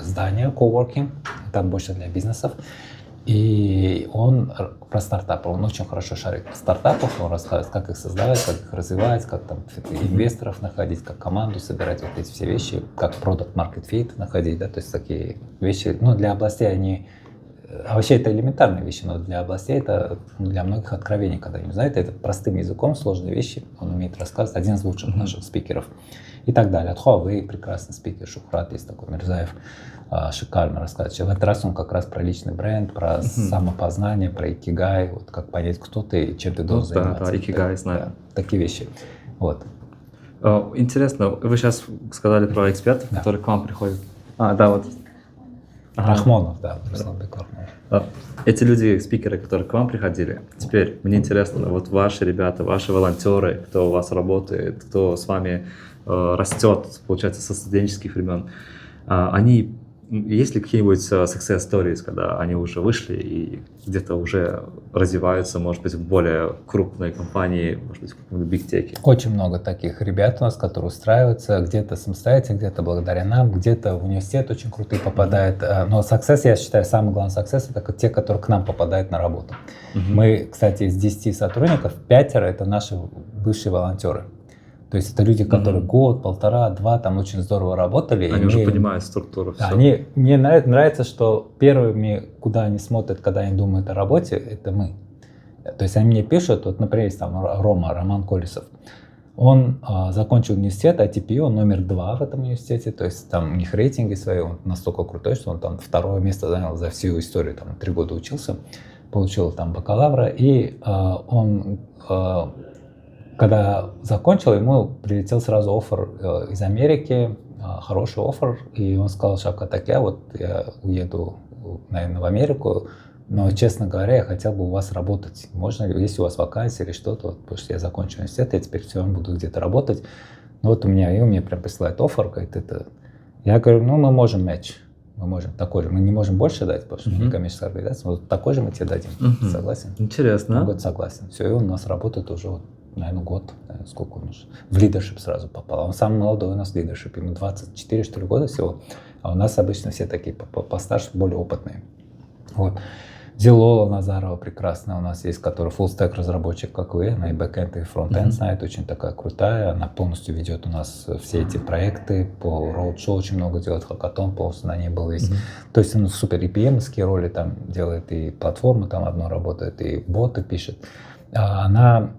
здание, coworking, там больше для бизнесов. И он про стартапы, он очень хорошо шарит в стартапах, он рассказывает, как их создавать, как их развивать, как там инвесторов находить, как команду собирать, вот эти все вещи, как product market fit находить, да, то есть такие вещи, ну, для областей они, а вообще это элементарные вещи, но для областей это для многих откровений, когда они знают, это простым языком, сложные вещи, он умеет рассказывать, один из лучших наших спикеров и так далее. От Huawei прекрасный спикер, Шухрат есть такой, Мирзаев, шикарно рассказывает. В этот раз он как раз про личный бренд, про самопознание, про икигай, вот как понять, кто ты и чем ты должен заниматься. Да, икигай знаю. Да, такие вещи. Вот. Интересно, вы сейчас сказали про экспертов, которые к вам приходят. Да, вот. Рахмонов, да, Русланбек Рахмонов. Эти люди, спикеры, которые к вам приходили, теперь мне интересно, вот ваши ребята, ваши волонтеры, кто у вас работает, кто с вами растет, получается, со студенческих времен, они, есть ли какие-нибудь success stories, когда они уже вышли и где-то уже развиваются, может быть, в более крупной компании, может быть, в каком-то big tech? Очень много таких ребят у нас, которые устраиваются где-то самостоятельно, где-то благодаря нам, где-то в университет очень крутые попадают. Но success, я считаю, самый главный success — это те, которые к нам попадают на работу. Мы, кстати, из 10 сотрудников 5 — это наши бывшие волонтеры. То есть это люди, которые год, полтора, два там очень здорово работали. Они уже понимают структуру. Да, мне нравится, что первыми, куда они смотрят, когда они думают о работе, это мы. То есть они мне пишут, вот, например, есть там Роман Колесов. Он закончил университет, ITP, он номер 2 в этом университете, то есть там у них рейтинги свои, он настолько крутой, что он там 2-е место занял за всю историю, там 3 года учился, получил там бакалавра, и он... Когда закончил, ему прилетел сразу оффер из Америки, хороший оффер, и он сказал: Шавкат, так я уеду, наверное, в Америку, но, честно говоря, я хотел бы у вас работать. Можно ли, если у вас вакансия или что-то, вот, потому что я закончил университет, я теперь все равно буду где-то работать. Ну вот у меня прям присылает оффер, говорит, это... Я говорю, ну мы можем матч, мы можем такой же, мы не можем больше дать, потому что не коммерческая организация, но такой же мы тебе дадим. Согласен? Интересно. Он говорит, согласен. Все, и он у нас работает уже вот наверное, год, наверное, сколько он уже, в лидершип сразу попал. Он самый молодой у нас в лидершипе, ему 24, что ли, года всего. А у нас обычно все такие постарше, более опытные. Вот. Зилола Назарова прекрасная у нас есть, которая full-stack разработчик, как вы, она и бэкэнд, и фронт-энд знает, очень такая крутая, она полностью ведет у нас все эти проекты, по роуд-шоу очень много делает, хакатон полностью на ней был весь. То есть она супер и PM-ские роли там делает, и платформа там одно работает, и боты пишет. Она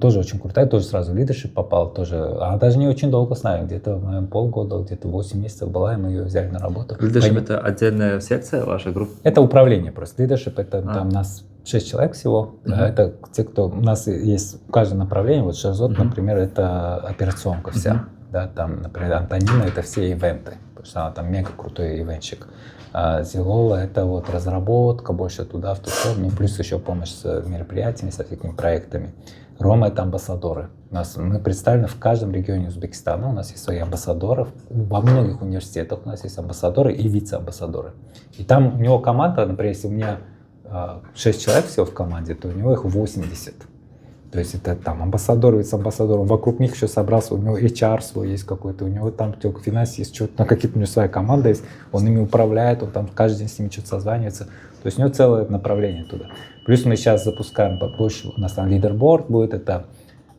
тоже очень крутая, тоже сразу в лидершип попала, тоже. Она даже не очень долго с нами, где-то, наверное, полгода, где-то 8 месяцев была, и мы ее взяли на работу. Лидершип — это отдельная секция вашей группы? Это управление просто. Лидершип — это там нас 6 человек всего. Да, это те, кто... У нас есть каждое направление. Вот Шерзот, например, это операционка вся. Да, там, например, Антонина — это все ивенты, потому что она там мега крутой ивентчик. А Зилола — это вот разработка, больше туда, в ту сторону, плюс еще помощь с мероприятиями, со всякими проектами. Рома — это амбассадоры. Мы представлены в каждом регионе Узбекистана, у нас есть свои амбассадоры. Во многих университетах у нас есть амбассадоры и вице-амбассадоры. И там у него команда, например, если у меня 6 человек всего в команде, то у него их 80. То есть это там амбассадор, вице-амбассадор, вокруг них еще собрался, у него HR свой есть какой-то, у него там финанс есть, что-то, какие-то у него своя команда есть, он ими управляет, он там каждый день с ними что-то созванивается. То есть у него целое направление туда. Плюс мы сейчас запускаем больше, у нас там лидерборд будет, это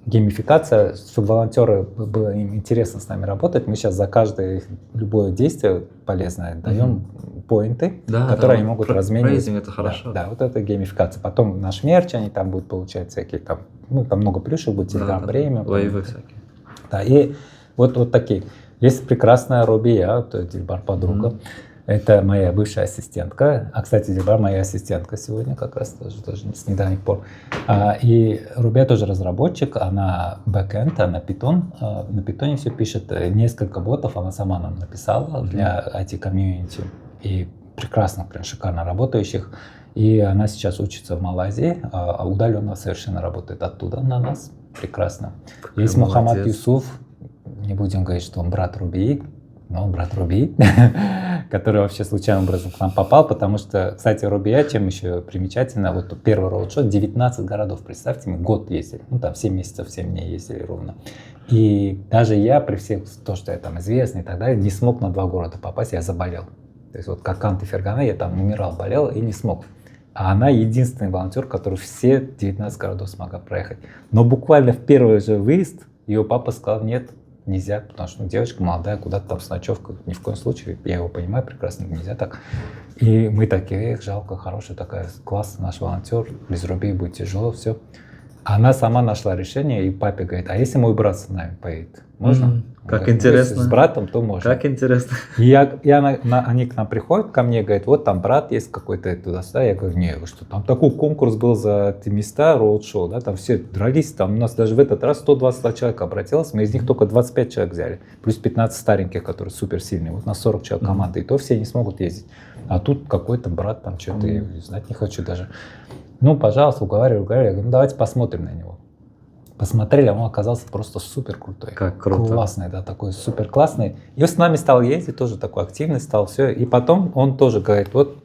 геймификация, чтобы волонтеры было им интересно с нами работать. Мы сейчас за каждое любое действие полезное даем поинты, которые они могут разменивать. Рейзинг — это хорошо. Да, вот это геймификация. Потом наш мерч, они там будут получать всякие там, там много плюшек будет, Telegram премиум. Лейвы всякие. Да, и вот такие. Есть прекрасная Робия, то есть Дильбар подруга. Это моя бывшая ассистентка. А, кстати, Дильбар моя ассистентка сегодня как раз тоже с недавних пор. И Рубия тоже разработчик, она бэкэнд, она Python. На питоне все пишет. Несколько ботов она сама нам написала для IT-комьюнити. И прекрасно, прям шикарно работающих. И она сейчас учится в Малайзии, а удаленно совершенно работает оттуда на нас. Прекрасно. Есть Мухаммад Юсуф. Не будем говорить, что он брат Рубии. Но брат Руби, который вообще случайным образом к нам попал, потому что, кстати, Рубия, чем еще примечательно, вот первый роуд-шоу, 19 городов, представьте, мы год ездили, там 7 месяцев, 7 дней ездили ровно. И даже я, при всех то, что я там известный и так далее, не смог на 2 города попасть, я заболел. То есть вот как Кант и Фергана, я там умирал, болел и не смог. А она единственный волонтер, который все 19 городов смогла проехать. Но буквально в первый же выезд ее папа сказал: нет, нельзя, потому что девочка молодая, куда-то там с ночевкой, ни в коем случае, я его понимаю прекрасно, нельзя так. И мы такие: жалко, хорошая такая, классный наш волонтер, без Руби будет тяжело, все. Она сама нашла решение, и папе говорит: а если мой брат с нами поедет, можно? Как говорит, интересно. Если с братом, то можно. Как интересно. И они к нам приходят, ко мне, говорят: вот там брат есть какой-то туда-сюда. Я говорю: не, вы что, там такой конкурс был за эти места, роуд-шоу, да, там все дрались, там у нас даже в этот раз 122 человека обратилось, мы из них только 25 человек взяли, плюс 15 стареньких, которые суперсильные, вот на 40 человек команды, и то все не смогут ездить. А тут какой-то брат там что-то, я знать не хочу даже. Ну, пожалуйста, уговариваю, я говорю: ну давайте посмотрим на него. Посмотрели, он оказался просто супер крутой. Как круто. Классный, да, такой супер классный. И он с нами стал ездить, тоже такой активный стал, все. И потом он тоже говорит: вот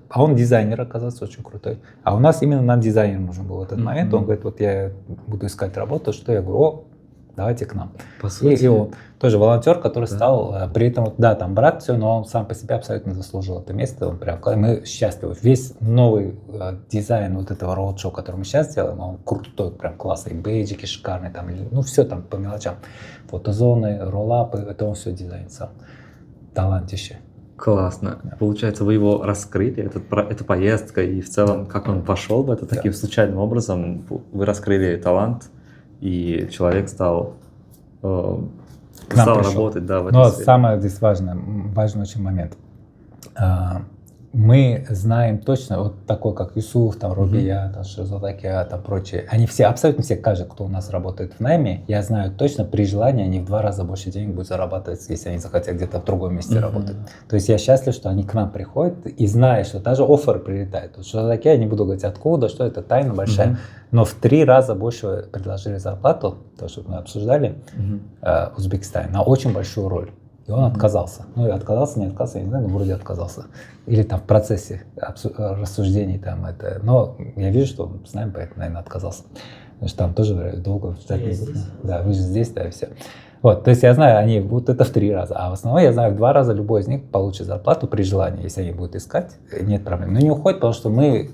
а он дизайнер оказался очень крутой. А у нас именно нам дизайнер нужен был в этот момент. Он говорит: вот я буду искать работу, что я говорю: о, давайте к нам. По сути. И он тоже волонтер, который стал, при этом, да, там брат, все, но он сам по себе абсолютно заслужил это место. Он прям, мы счастливы. Весь новый дизайн вот этого роуд-шоу, который мы сейчас делаем, он крутой, прям классный, бейджики шикарные, там, ну все там по мелочам. Фотозоны, роллапы, это он все дизайн сам. Талантище. Классно. Получается, вы его раскрыли, эта поездка, и в целом, как он вошел в это таким случайным образом, вы раскрыли талант, и человек стал работать, да, в этой Но сфере. самое здесь важный очень момент. Мы знаем точно, вот такой, как Юсуф, там, Рубия, там, Шерзодакия, там, прочие, они все, абсолютно все, каждый, кто у нас работает в найме, я знаю точно, при желании они в 2 раза больше денег будут зарабатывать, если они захотят где-то в другом месте работать. То есть я счастлив, что они к нам приходят и зная, что даже оффер прилетает. Вот Шерзодакия, я не буду говорить откуда, что это тайна большая, но в 3 раза больше предложили зарплату, то, что мы обсуждали, в Узбекистане, на очень большую роль. И он отказался. Ну, и отказался, не отказался, я не знаю, но вроде отказался. Или там в процессе рассуждений там это. Но я вижу, что он с нами, поэтому, наверное, отказался. Потому что там тоже долго ждать не буду. Да, вы же здесь, да, и все. Вот, то есть я знаю, они будут это в 3 раза, а в основном я знаю, в 2 раза любой из них получит зарплату при желании, если они будут искать, нет проблем. Но не уходит, потому что мы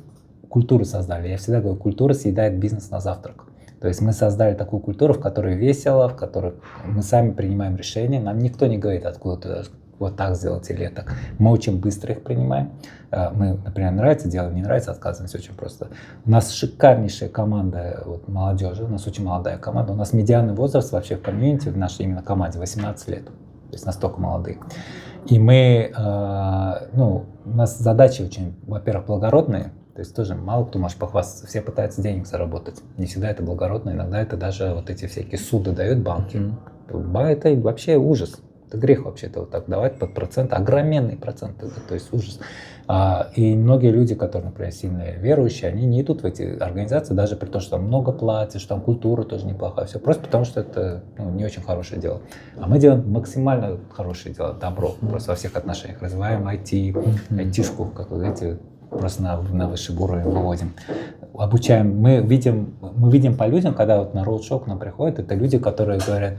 культуру создали. Я всегда говорю, культура съедает бизнес на завтрак. То есть мы создали такую культуру, в которой весело, в которой мы сами принимаем решения, нам никто не говорит, откуда ты вот так сделать или так. Мы очень быстро их принимаем. Мы, например, нравится делаем, не нравится, отказываемся очень просто. У нас шикарнейшая команда вот, молодежи, у нас очень молодая команда. У нас медианный возраст вообще в комьюнити, в нашей именно команде 18 лет. То есть настолько молодые. И мы, у нас задачи очень, во-первых, благородные. То есть тоже мало кто может похвастаться. Все пытаются денег заработать. Не всегда это благородно, иногда это даже вот эти всякие суды дают банки. Это вообще ужас. Это грех вообще-то вот так давать под процент, огроменные проценты, то есть ужас. И многие люди, которые, например, сильные верующие, они не идут в эти организации, даже при том, что там много платят, что там культура тоже неплохая, все просто потому, что это не очень хорошее дело. А мы делаем максимально хорошее дело, добро, просто во всех отношениях. Развиваем IT-шку, как вы знаете, просто на высший уровень выводим. Обучаем. Мы видим по людям, когда вот на роуд-шоу к нам приходят, это люди, которые говорят,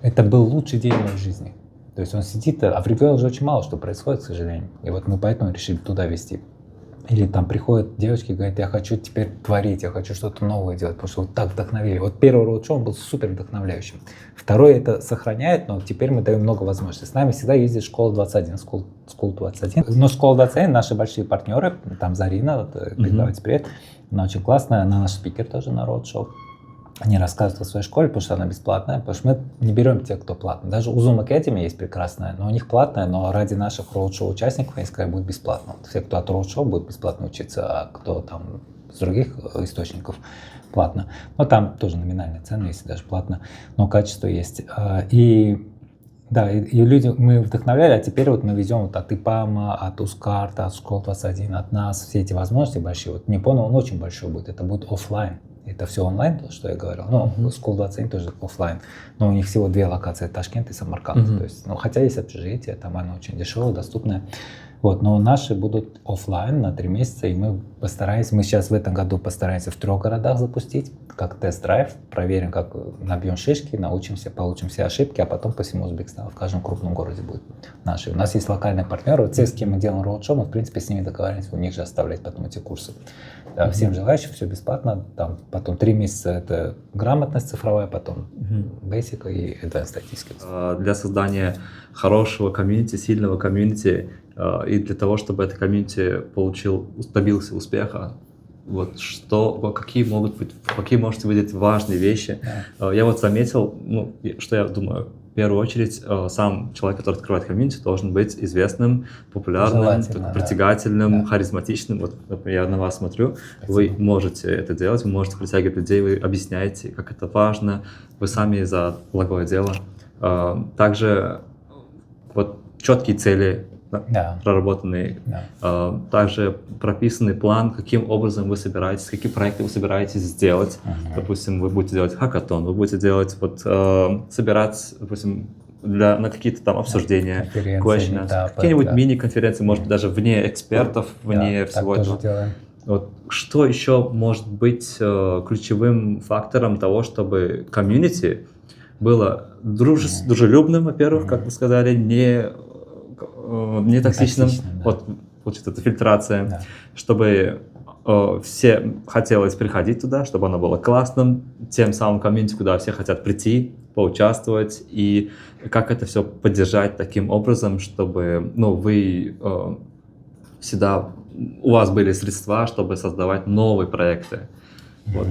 это был лучший день в моей жизни. То есть он сидит, а в регионе уже очень мало что происходит, к сожалению. И вот мы поэтому решили туда везти. Или там приходят девочки и говорят, я хочу теперь творить, я хочу что-то новое делать, потому что вот так вдохновили. Вот первый роуд-шоу был супер вдохновляющим. Второй это сохраняет, но теперь мы даем много возможностей. С нами всегда ездит школа 21, School 21. Но школа 21 наши большие партнеры, там Зарина, передавайте привет, она очень классная, она наш спикер тоже на роуд-шоу. Они рассказывают о своей школе, потому что она бесплатная, потому что мы не берем тех, кто платный. Даже у Zoom Academy есть прекрасная, но у них платная, но ради наших роуд-шоу участников, они сказали, будет бесплатно. Вот все, кто от роуд-шоу, будут бесплатно учиться, а кто там с других источников платно. Но там тоже номинальные цены, если даже платно, но качество есть. И люди мы вдохновляли, а теперь вот мы везем вот от ИПАМа, от Ускарта, от Школ 21, от нас, все эти возможности большие. Вот Nippon, он очень большой будет, это будет офлайн. Это все онлайн, то, что я говорил. Но School 21 тоже офлайн. Но у них всего 2 локации, Ташкент и Самарканд. То есть, хотя есть общежитие, там оно очень дешевое, доступное. Вот, но наши будут офлайн на 3 месяца, и мы сейчас в этом году постараемся в 3 городах запустить, как тест-драйв, проверим, как набьем шишки, научимся, получим все ошибки, а потом по всему Узбекистану, в каждом крупном городе будет наши. У нас есть локальные партнеры, вот те, с кем мы делаем роуд-шоу, мы, в принципе, с ними договариваемся, у них же оставлять потом эти курсы. Да, всем желающим, все бесплатно, там, потом 3 месяца это грамотность цифровая, потом basic и advanced statistics. Для создания хорошего комьюнити, сильного комьюнити, и для того, чтобы это комьюнити добился успеха, вот какие можете выделить важные вещи. Я вот заметил, что я думаю, в первую очередь сам человек, который открывает комьюнити, должен быть известным, популярным, притягательным, харизматичным. Вот я на вас смотрю, вы можете это делать, вы можете притягивать людей, вы объясняете, как это важно, вы сами за благое дело. Также вот четкие цели, проработанный, также прописанный план, каким образом вы собираетесь, какие проекты вы собираетесь сделать. Допустим, вы будете делать хакатон, вы будете делать собирать, допустим, на какие-то там обсуждения, какие-нибудь мини-конференции, может быть, даже вне экспертов, вне всего этого. Вот, что еще может быть ключевым фактором того, чтобы комьюнити было дружелюбным, во-первых, как вы сказали, не токсичным, вот получится эта фильтрация, чтобы все хотелось приходить туда, чтобы оно было классным, тем самым комьюнити, куда все хотят прийти, поучаствовать, и как это все поддержать таким образом, чтобы вы всегда, у вас были средства, чтобы создавать новые проекты. Вот.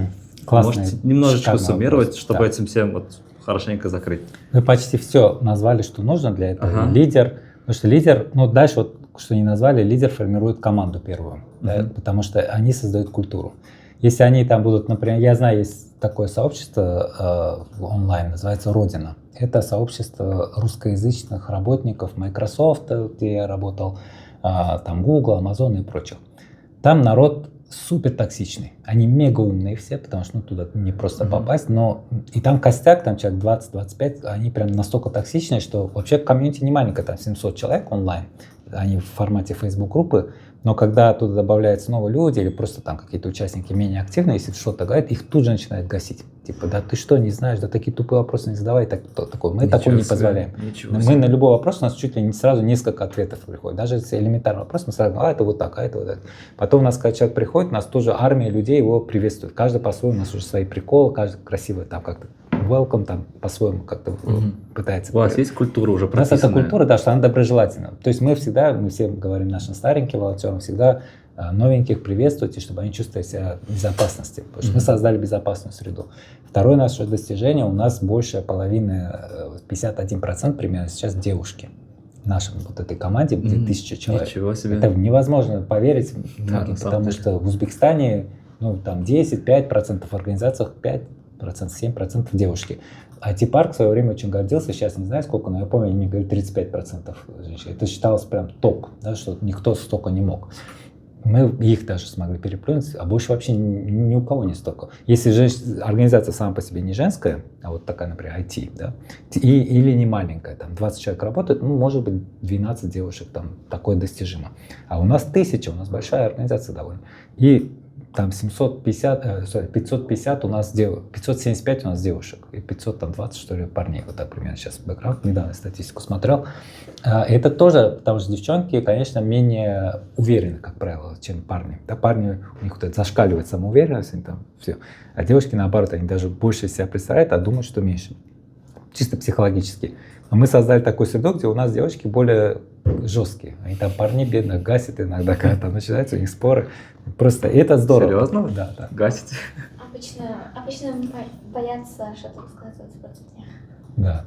Можете немножечко суммировать, чтобы этим всем хорошенько закрыть. Мы почти все назвали, что нужно для этого. Лидер. Потому что лидер, дальше что не назвали, лидер формирует команду первую, да, потому что они создают культуру. Если они там будут, например, я знаю, есть такое сообщество онлайн, называется «Родина». Это сообщество русскоязычных работников Microsoft, где я работал, там Google, Amazon и прочих. Там народ супер токсичный. Они мега умные все, потому что туда не просто попасть, но и там костяк, там человек 20-25, они прям настолько токсичные, что вообще комьюнити не маленькое, там 700 человек онлайн. они в формате Facebook-группы, но когда туда добавляются новые люди или просто там какие-то участники менее активные, если что-то говорят, их тут же начинают гасить. Типа, да ты что, не знаешь, да такие тупые вопросы не задавай, такое. Мы такое не позволяем. Мы на любой вопрос, у нас чуть ли не сразу несколько ответов приходит. Даже если элементарный вопрос, мы сразу говорим, это вот так, а это вот так. Потом у нас, когда человек приходит, у нас тоже армия людей его приветствует. Каждый по-своему, у нас уже свои приколы, каждый красиво там как-то welcome, там по-своему как-то пытается. У вас есть культура уже прописанная? У нас эта культура, да, что она доброжелательна. То есть мы все говорим нашим стареньким волонтерам, всегда новеньких приветствуйте, чтобы они чувствовали себя в безопасности. Потому что мы создали безопасную среду. Второе наше достижение, у нас больше половины, 51% примерно сейчас девушки. В нашей вот этой команде, где 1000 человек. Ничего себе. Это невозможно поверить многим, да, потому что в Узбекистане там 10-5%, в организациях 5%, 7% девушки. IT-парк в свое время очень гордился, сейчас не знаю сколько, но я помню, они мне говорили 35% женщин. Это считалось прям топ, да, что никто столько не мог. Мы их даже смогли переплюнуть, а больше вообще ни у кого не столько. Если организация сама по себе не женская, а вот такая, например, IT, да, или не маленькая, там 20 человек работает, может быть 12 девушек, там такое достижимо. А у нас 1000, у нас большая организация довольно. И там 550 у нас 575 у нас девушек и 520 что ли парней, вот так примерно сейчас бэкграунд, недавно статистику смотрел. Это тоже, потому что девчонки, конечно, менее уверены, как правило, чем парни. Да, парни, у них вот это зашкаливает самоуверенность, они там все. А девушки, наоборот, они даже больше себя представляют, а думают, что меньше. Чисто психологически. Но мы создали такую среду, где у нас девочки более жесткие. Они там парни бедных гасят иногда, когда там начинаются у них споры. Просто это здорово. Серьезно? Да, да. Гасите? Обычно боятся что-то высказываться против них. Да.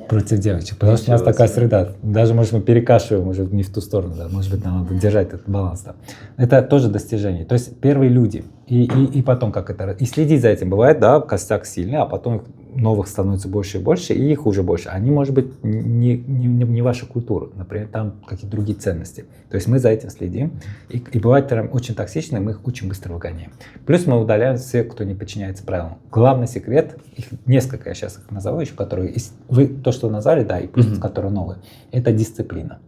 Против девочек. Потому что у нас такая среда. Даже, может, мы перекашиваем уже не в ту сторону. Да. Может быть, нам надо держать этот баланс. Да. Это тоже достижение. То есть первые люди. И потом как это... И следить за этим. Бывает, да, костяк сильный, а потом новых становится больше и больше, и их уже больше. Они, может быть, не ваша культура. Например, там какие-то другие ценности. То есть мы за этим следим. И бывает прям очень токсичные, мы их очень быстро выгоняем. Плюс мы удаляем всех, кто не подчиняется правилам. Главный секрет, их несколько, я сейчас их назову еще, которые... Вы то, что назвали, да, и плюс, которые новые, это дисциплина.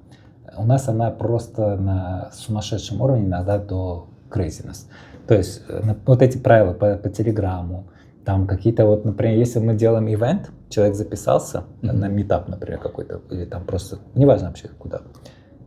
У нас она просто на сумасшедшем уровне, иногда до craziness. То есть вот эти правила по телеграмму, там какие-то вот, например, если мы делаем ивент, человек записался на митап, например, какой-то, или там просто, неважно вообще куда,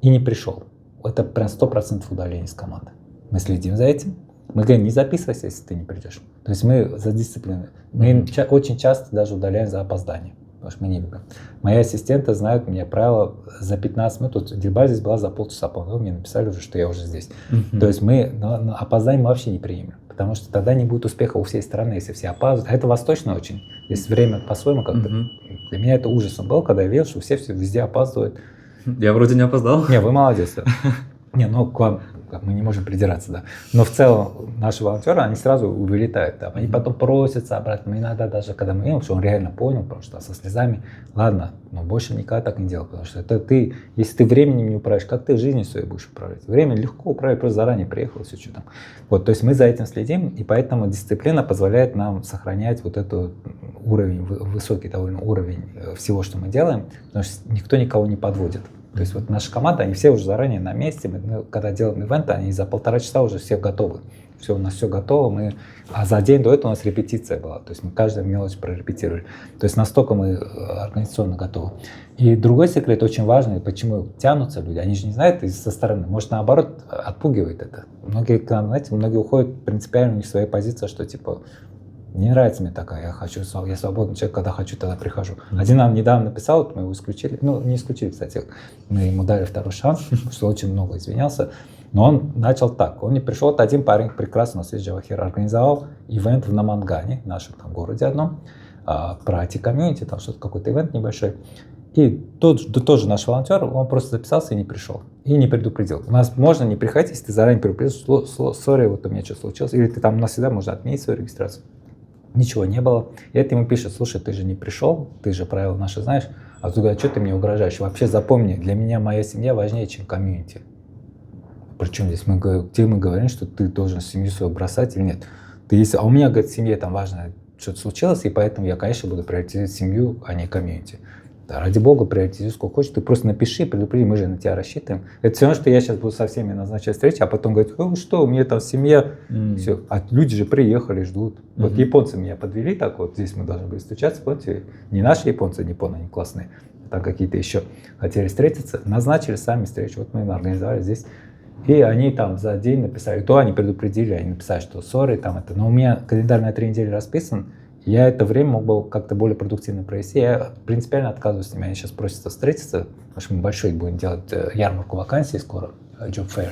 и не пришел. Это прям 100% удаление из команды. Мы следим за этим. Мы говорим, не записывайся, если ты не придешь. То есть мы за дисциплину. Мы очень часто даже удаляем за опоздание, потому что мы не любим. Мои ассистенты знают мне правило за 15 минут. Вот дельба здесь была за полчаса, по-моему, мне написали уже, что я уже здесь. То есть мы на опоздание мы вообще не приемлем. Потому что тогда не будет успеха у всей страны, если все опаздывают. А это восточно очень. Есть время по-своему как-то. Для меня это ужасом было, когда я видел, что все везде опаздывают. Я вроде не опоздал. Не, вы молодец. Да. Не, ну к вам мы не можем придираться, да. Но в целом наши волонтеры, они сразу вылетают. Да. Они потом просятся обратно. Мы иногда даже, когда мы видим, что он реально понял, потому что со слезами, ладно, но больше никогда так не делал. Потому что это ты, если ты временем не управляешь, как ты жизнью своей будешь управлять? Время легко управлять, просто заранее приехал, все что там. Вот, то есть мы за этим следим, и поэтому дисциплина позволяет нам сохранять вот этот уровень, высокий довольно уровень всего, что мы делаем, потому что никто никого не подводит. То есть вот наша команда, они все уже заранее на месте. Мы когда делаем ивенты, они за 1,5 часа уже все готовы. Все, у нас все готово. А за день до этого у нас репетиция была. То есть мы каждую мелочь прорепетировали. То есть настолько мы организационно готовы. И другой секрет очень важный, почему тянутся люди. Они же не знают со стороны. Может, наоборот, отпугивает это. Многие к нам, знаете, многие уходят принципиально у них своя позиция, что типа... Не нравится мне такая, я свободный человек, когда хочу, тогда прихожу. Один нам недавно написал, мы его исключили, не исключили, кстати, мы ему дали второй шанс, потому что очень много извинялся, но он начал так, он не пришел, вот один парень прекрасно, у нас есть Джавахир, организовал ивент в Намангане, в нашем там городе одном, про IT-комьюнити, там что-то, какой-то ивент небольшой, и тоже наш волонтер, он просто записался и не пришел, и не предупредил. У нас можно не приходить, если ты заранее предупредил, сори, вот у меня что случилось, или ты там у нас всегда можно отменить свою регистрацию. Ничего не было. И это ему пишет, слушай, ты же не пришел, ты же правила наши знаешь, а тут говорит, что ты мне угрожаешь? Вообще запомни, для меня моя семья важнее, чем комьюнити. Причем здесь мы говорим, что ты должен семью свою бросать или нет. А у меня, говорит, в семье там важно, что-то случилось, и поэтому я, конечно, буду приоритизировать семью, а не комьюнити. Да, ради бога, приоритизируй сколько хочешь, ты просто напиши, предупреди, мы же на тебя рассчитываем. Это все равно, что я сейчас буду со всеми назначать встречи, а потом говорить, что, у меня там семья, все. А люди же приехали, ждут. Вот японцы меня подвели так вот, здесь мы должны были встречаться, помните, не наши японцы, Nippon, они классные, там какие-то еще хотели встретиться, назначили сами встречу, вот мы организовали здесь. И они там за день написали, то они предупредили, они написали, что sorry, там это, но у меня календарь на 3 недели расписан, я это время мог бы как-то более продуктивно провести. Я принципиально отказываюсь с ними. Они сейчас просят встретиться, потому что мы большой будем делать ярмарку вакансий скоро, Job Fair.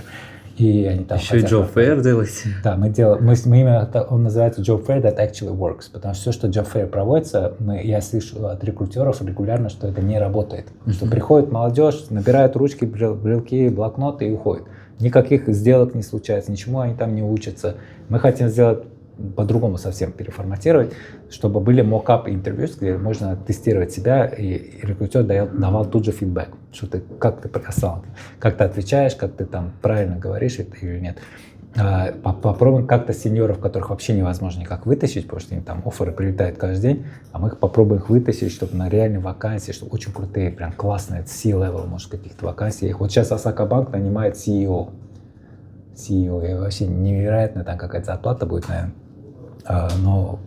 И они там еще и Job Fair делаете? Да, мы делаем, мы именно, он называется Job Fair that actually works, потому что все, что Job Fair проводится, я слышу от рекрутеров регулярно, что это не работает. Что приходит молодежь, набирают ручки, брелки, блокноты и уходит. Никаких сделок не случается, ничему они там не учатся. Мы хотим сделать по-другому совсем переформатировать, чтобы были mock-up интервью, где можно тестировать себя, и рекрутер давал тут же фидбэк, что ты, как ты профессионал, как ты отвечаешь, как ты там правильно говоришь это или нет. Попробуем как-то сеньоров, которых вообще невозможно никак вытащить, потому что им там офферы прилетают каждый день, а мы их попробуем их вытащить, чтобы на реальной вакансии, чтобы очень крутые, прям классные, C-level, может, каких-то вакансий. Их вот сейчас Осака Банк нанимает CEO, и вообще невероятно там какая-то зарплата будет, наверное. Но,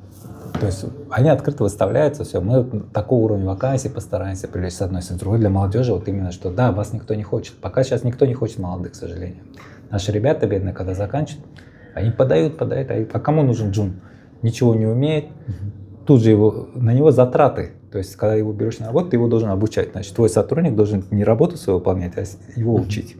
то есть, они открыто выставляются, все, мы такого уровня вакансий постараемся привлечь с одной и с другой для молодежи, вот именно, что да, вас никто не хочет, пока сейчас никто не хочет молодых, к сожалению. Наши ребята бедные, когда заканчивают, они подают, а кому нужен джун? Ничего не умеет, тут же на него затраты, то есть, когда его берешь на работу, ты его должен обучать, значит, твой сотрудник должен не работу свою выполнять, а его учить.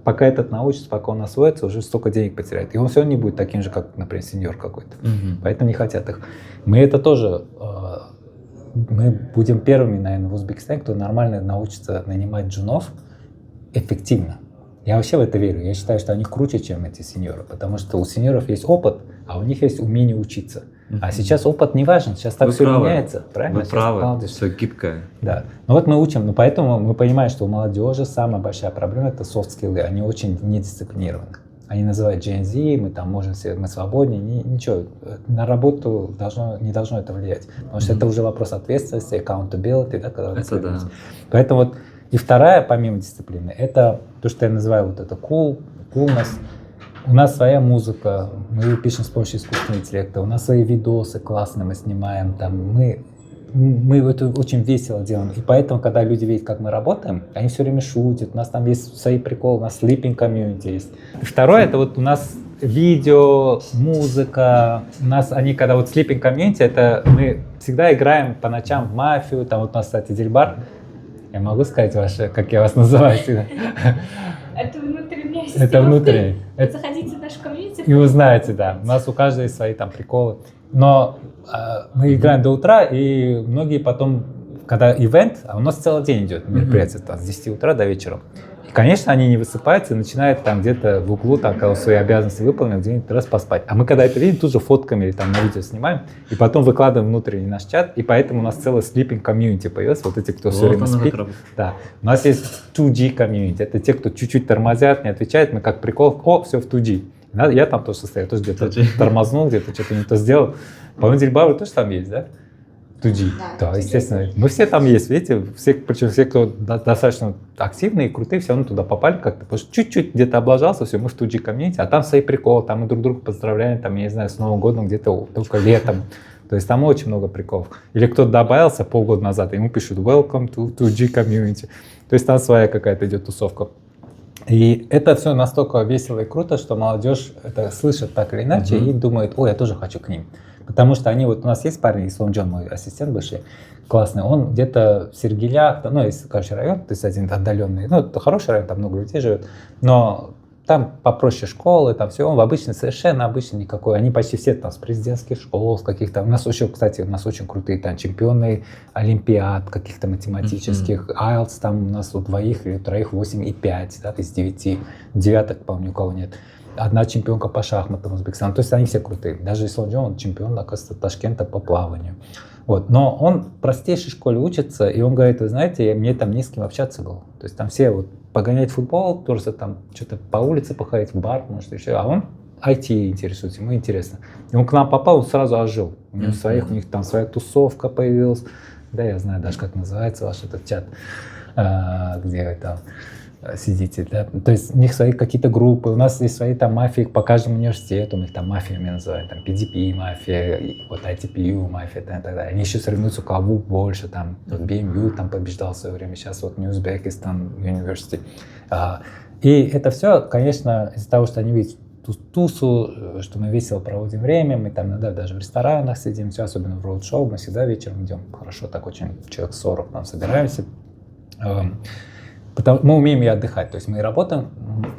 Пока этот научится, пока он освоится, уже столько денег потеряет. И он все равно не будет таким же, как, например, сеньор какой-то. Поэтому не хотят их. Мы это тоже, мы будем первыми, наверное, в Узбекистане, кто нормально научится нанимать джунов эффективно. Я вообще в это верю. Я считаю, что они круче, чем эти сеньоры, потому что у сеньоров есть опыт, а у них есть умение учиться. А сейчас опыт не важен, сейчас так все меняется. Правильно? Вы правы, все гибкое. Да. Ну вот мы учим, но поэтому мы понимаем, что у молодежи самая большая проблема — это софт-скиллы. Они очень недисциплинированы. Они называют Gen Z, мы там можем все, мы свободнее, ничего. На работу не должно это влиять. Потому что это уже вопрос ответственности, accountability. Да, когда это да. Поэтому вот и вторая, помимо дисциплины, это то, что я называю вот это coolness. У нас своя музыка, мы ее пишем с помощью искусственного интеллекта, у нас свои видосы классные мы снимаем, там, мы это очень весело делаем. И поэтому, когда люди видят, как мы работаем, они все время шутят, у нас там есть свои приколы, у нас sleeping community есть. И второе, это вот у нас видео, музыка, у нас они, когда вот sleeping community, это мы всегда играем по ночам в мафию, там вот у нас, кстати, Дильбар. Я могу сказать ваше, как я вас называю всегда? Это внутренняя система. Это внутренняя. Заходите в нашу комьюнити. И вы знаете, да, у нас у каждого есть свои там приколы. Но мы играем до утра, и многие потом, когда ивент, а у нас целый день идет мероприятие, там, с 10 утра до вечера. И, конечно, они не высыпаются и начинают там где-то в углу, там, когда свои обязанности выполнены, где-нибудь раз поспать. А мы, когда это видим, тут же фотками или там на видео снимаем, и потом выкладываем в внутренний наш чат, и поэтому у нас целый sleeping community появился, вот эти, кто все время спит. Да. У нас есть 2G community, это те, кто чуть-чуть тормозят, не отвечают, мы как прикол, все в 2G. Я там тоже состою, тоже где-то тормознул, где-то что-то не то сделал. По-моему, Дильбар тоже там есть, да? 2G. Да, естественно. Мы все там есть, видите, причем все, кто достаточно активные и крутые, все равно туда попали как-то, потому что чуть-чуть где-то облажался, все, мы в 2G комьюнити, а там свои приколы, там мы друг друга поздравляем, там, я не знаю, с Новым годом где-то только летом. То есть там очень много приколов. Или кто-то добавился полгода назад, ему пишут «Welcome to 2G community». То есть там своя какая-то идет тусовка. И это все настолько весело и круто, что молодежь это слышит так или иначе и думает, ой, я тоже хочу к ним. Потому что они, вот у нас есть парень, Ислам Джон, мой ассистент бывший, классный, он где-то в Сергелях, ну, есть, короче, район, то есть один отдаленный, ну, это хороший район, там много людей живет, но там попроще школы, там все, он в обычный, совершенно обычный никакой, они почти все там с президентских школ, с каких-то, у нас еще, кстати, у нас очень крутые там чемпионы олимпиад, каких-то математических, IELTS там у нас у двоих или троих 8,5, да, из 9, девяток, по-моему, ни у кого нет. Одна чемпионка по шахматам Узбекистана, то есть они все крутые. Даже Ислам Джон, он чемпион, оказывается, Ташкента по плаванию. Вот. Но он в простейшей школе учится, и он говорит, вы знаете, мне там не с кем общаться было. То есть там все вот погонять футбол, тоже там что-то по улице походить, в бар, может еще, а он IT интересуется, ему интересно. И он к нам попал, он сразу ожил. У них там своя тусовка появилась, да, я знаю даже, как называется ваш этот чат, где вы там сидите, да, то есть у них свои какие-то группы, у нас есть свои там мафии по каждому университету, мы их там мафиями называем, там PDP мафия, вот ITPU мафия, и так далее. Они еще соревнуются, у кого больше, там, вот BMU там побеждал в свое время, сейчас вот Узбекистан University. И это все, конечно, из-за того, что они видят тусу, что мы весело проводим время, мы там иногда даже в ресторанах сидим, все, особенно в роуд-шоу, мы всегда вечером идем, хорошо, так очень, человек 40 там собираемся. Мы умеем и отдыхать, то есть мы и работаем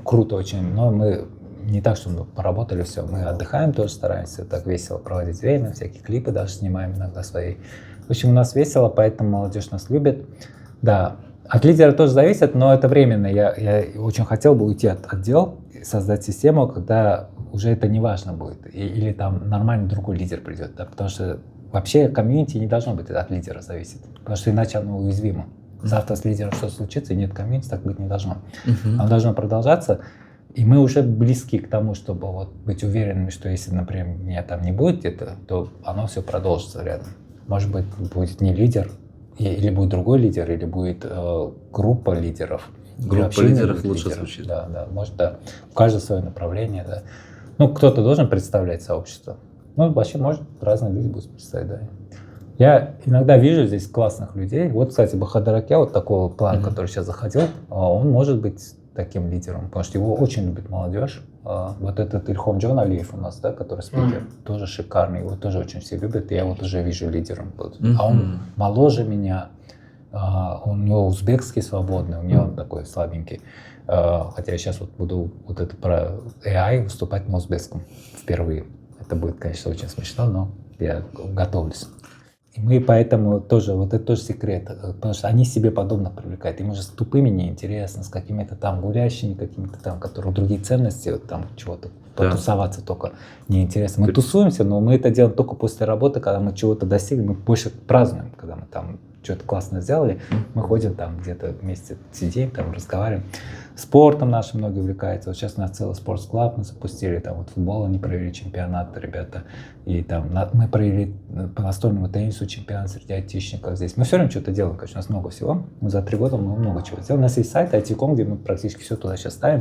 круто очень, но мы не так, что мы поработали, все, мы отдыхаем тоже, стараемся так весело проводить время, всякие клипы даже снимаем иногда свои. В общем, у нас весело, поэтому молодежь нас любит. Да, от лидера тоже зависит, но это временно. Я очень хотел бы уйти от дел, создать систему, когда уже это не важно будет, или там нормальный другой лидер придет, да, потому что вообще комьюнити не должно быть от лидера зависеть, потому что иначе оно уязвимо. Завтра с лидером что случится, и нет комьюнити, так быть не должно. Оно должно продолжаться, и мы уже близки к тому, чтобы вот быть уверенными, что если, например, меня там не будет где-то, то оно все продолжится рядом. Может быть, будет не лидер, или будет другой лидер, или будет группа лидеров. Группа лидеров лучше лидеров. звучит. Да, да, может, да. У каждого свое направление, да. Ну, кто-то должен представлять сообщество. Ну, вообще, может, разные люди будут представлять, да. Я иногда вижу здесь классных людей. Вот, кстати, Бахадыр-Аке, вот такого плана, который сейчас заходил, он может быть таким лидером, потому что его очень любит молодежь. Вот этот Ильхомджон Алиев у нас, да, который спикер, тоже шикарный, его тоже очень все любят, и я его тоже вижу лидером. А он моложе меня, у него узбекский свободный, у него он такой слабенький. Хотя я сейчас вот буду вот это про AI выступать на узбекском впервые. Это будет, конечно, очень смешно, но я готовлюсь. И мы поэтому тоже, вот это тоже секрет, потому что они себе подобных привлекают. Им уже с тупыми неинтересно, с какими-то там гулящими, какими-то там, которые другие ценности, вот там чего-то, потусоваться только неинтересно. Мы тусуемся, но мы это делаем только после работы, когда мы чего-то достигли, мы больше празднуем, когда мы там что-то классно сделали, мы ходим там где-то вместе, сидим, там разговариваем. Спортом нашим многие увлекаются. Вот сейчас у нас целый спортс-клаб мы запустили, там вот футбол они провели чемпионат, ребята, и там мы провели по настольному теннису чемпионат среди айтишников здесь. Мы все время что-то делаем, конечно, у нас много всего. За 3 года мы много чего сделали. У нас есть сайт IT.com, где мы практически все туда сейчас ставим.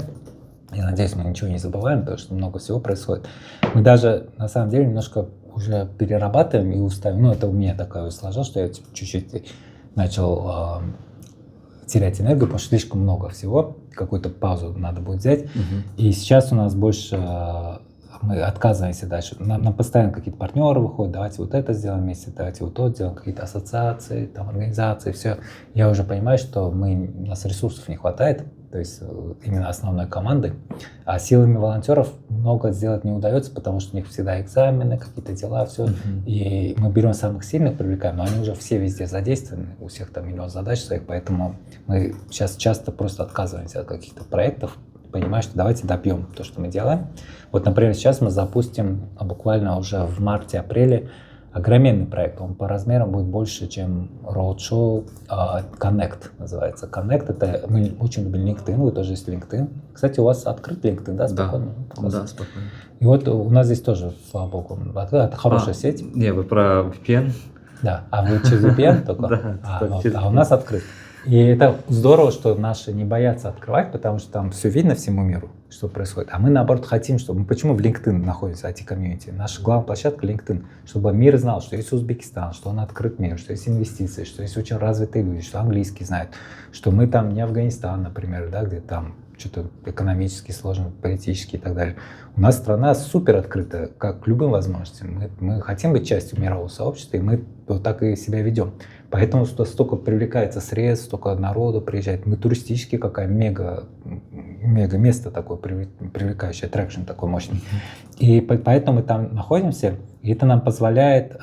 Я надеюсь, мы ничего не забываем, потому что много всего происходит. Мы даже, на самом деле, немножко уже перерабатываем и уставим. Ну, это у меня такое сложилось, что я чуть-чуть начал терять энергию, потому что слишком много всего. Какую-то паузу надо будет взять. И сейчас у нас больше мы отказываемся дальше. Нам постоянно какие-то партнеры выходят, давайте вот это сделаем вместе, давайте вот то сделаем, какие-то ассоциации, там, организации, все. Я уже понимаю, что у нас ресурсов не хватает, то есть именно основной команды, а силами волонтеров много сделать не удается, потому что у них всегда экзамены, какие-то дела, все. И мы берем самых сильных, привлекаем, но они уже все везде задействованы, у всех там миллион задач своих, поэтому мы сейчас часто просто отказываемся от каких-то проектов, понимаю, что давайте добьем то, что мы делаем. Вот, например, сейчас мы запустим буквально уже в марте-апреле огроменный проект. Он по размерам будет больше, чем Roadshow Connect называется. Connect — это мы очень любим LinkedIn, вы тоже есть LinkedIn. Кстати, у вас открыт LinkedIn, да, спокойно? Да, спокойно. И вот у нас здесь тоже, слава богу, это хорошая сеть. Не, вы про VPN? Да, а вы через VPN только? Да, а у нас открыт. И это здорово, что наши не боятся открывать, потому что там все видно всему миру, что происходит. А мы, наоборот, хотим, чтобы... Почему в LinkedIn находится IT-комьюнити? Наша главная площадка — LinkedIn. Чтобы мир знал, что есть Узбекистан, что он открыт миру, что есть инвестиции, что есть очень развитые люди, что английский знают, что мы там не Афганистан, например, да, где там что-то экономически сложно, политически и так далее. У нас страна супер открыта, как к любым возможностям. Мы хотим быть частью мирового сообщества, и мы вот так и себя ведем. Поэтому столько привлекается средств, столько народу приезжает. Мы туристически какая мега место такое, привлекающее, аттракшн такой мощный. И поэтому мы там находимся, и это нам позволяет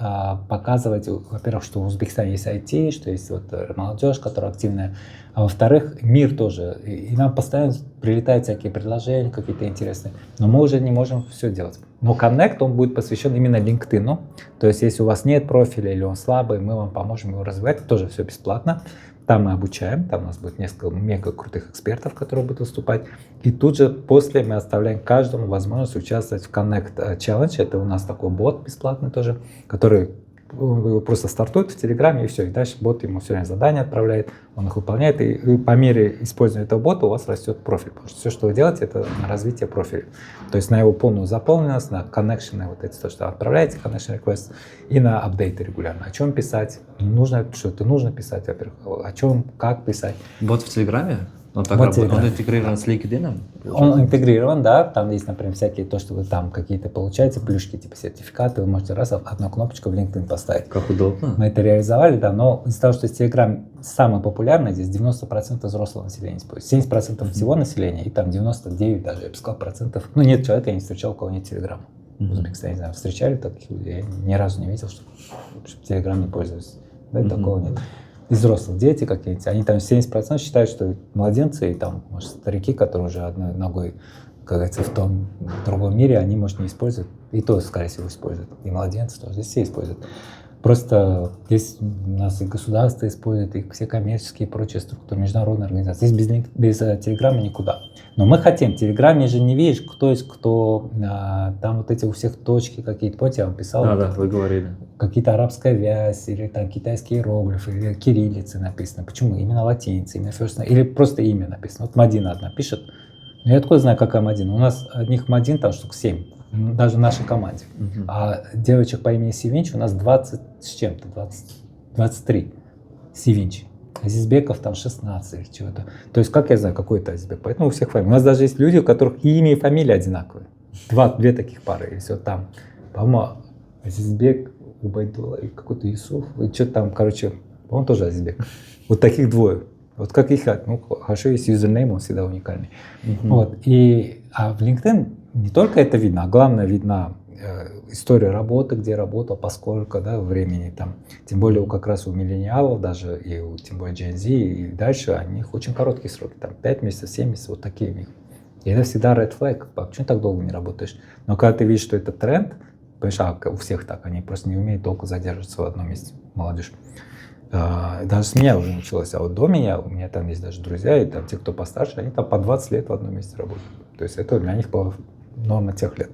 показывать, во-первых, что в Узбекистане есть IT, что есть вот молодежь, которая активная, а во-вторых, мир тоже. И нам постоянно прилетают всякие предложения, какие-то интересные, но мы уже не можем все делать. Но Connect, он будет посвящен именно LinkedIn. То есть, если у вас нет профиля или он слабый, мы вам поможем его развивать, тоже все бесплатно. Там мы обучаем, там у нас будет несколько мега крутых экспертов, которые будут выступать. И тут же после мы оставляем каждому возможность участвовать в Connect Challenge. Это у нас такой бот бесплатный тоже, который он его просто стартует в Телеграме, и все. И дальше бот ему все время задания отправляет, он их выполняет. И по мере использования этого бота у вас растет профиль. Потому что все, что вы делаете, это на развитие профиля. То есть на его полную заполненность, на коннекшены, вот эти, то, что отправляете, connection request, и на апдейты регулярно. О чем писать? Нужно, что-то нужно писать, во-первых. О чем, как писать. Бот в Телеграме? Он так Бот в работает, он Телеграме. интегрирован с LinkedIn? Он интегрирован, да, там есть, например, всякие, то, что вы там какие-то получаете, плюшки, типа сертификаты, вы можете раз одну кнопочку в LinkedIn поставить. Как удобно. Мы это реализовали, да, но из-за того, что Telegram самый популярный, здесь 90% взрослого населения использует, 70% всего населения, и там 99 даже, я бы сказал, процентов. Ну, нет человека, я не встречал, у кого нет Телеграма. В Узбекистане, не знаю, встречали таких людей? Я ни разу не видел, что Телеграм не пользуются. Да, такого нет. И взрослых дети какие-нибудь, они там 70% считают, что младенцы и там, может, старики, которые уже одной ногой, как говорится, в том другом мире, они, может, не используют. И то, скорее всего, используют. И младенцы тоже. Здесь все используют. Просто здесь у нас и государство использует, и все коммерческие и прочие структуры, международные организации. Здесь без Телеграма никуда. Но мы хотим. В Телеграме же не видишь, кто есть кто. Там вот эти у всех точки какие-то. Помните, я вам писал? Да, вы говорили. Какие-то арабская вязь, или там китайские иероглифы, или кириллицы написано. Почему? Именно латиница, именно first, или просто имя написано. Вот Мадина одна пишет. Но я откуда знаю, какая Мадина? У нас одних Мадин там штук 7. Даже в нашей команде. А девочек по имени Сивинч у нас 20 с чем-то, 23 Сивинч. Азизбеков там 16 или чего-то. То есть как я знаю, какой это Азизбек? Поэтому у всех фамилии. У нас даже есть люди, у которых и имя, и фамилия одинаковые. Две таких пары. И все там. По-моему, Азизбек, Убайдулла и какой-то Юсуф. И что-то там, короче, он тоже Азизбек. Вот таких двое. Вот как их, ну, хорошо, есть юзернейм, он всегда уникальный. Вот. А в LinkedIn не только это видно, а главное видна история работы, где работал, поскольку, да, времени там. Тем более как раз у миллениалов даже, и у, тем более Gen Z и дальше, у них очень короткие сроки, там 5 месяцев, 7 месяцев, вот такие у них. И это всегда red flag, почему так долго не работаешь? Но когда ты видишь, что это тренд, понимаешь, у всех так, они просто не умеют долго задерживаться в одном месте, молодежь. Даже с меня уже началось, а вот до меня, у меня там есть даже друзья, и там те, кто постарше, они там по 20 лет в одном месте работают. То есть это для них была норма тех лет.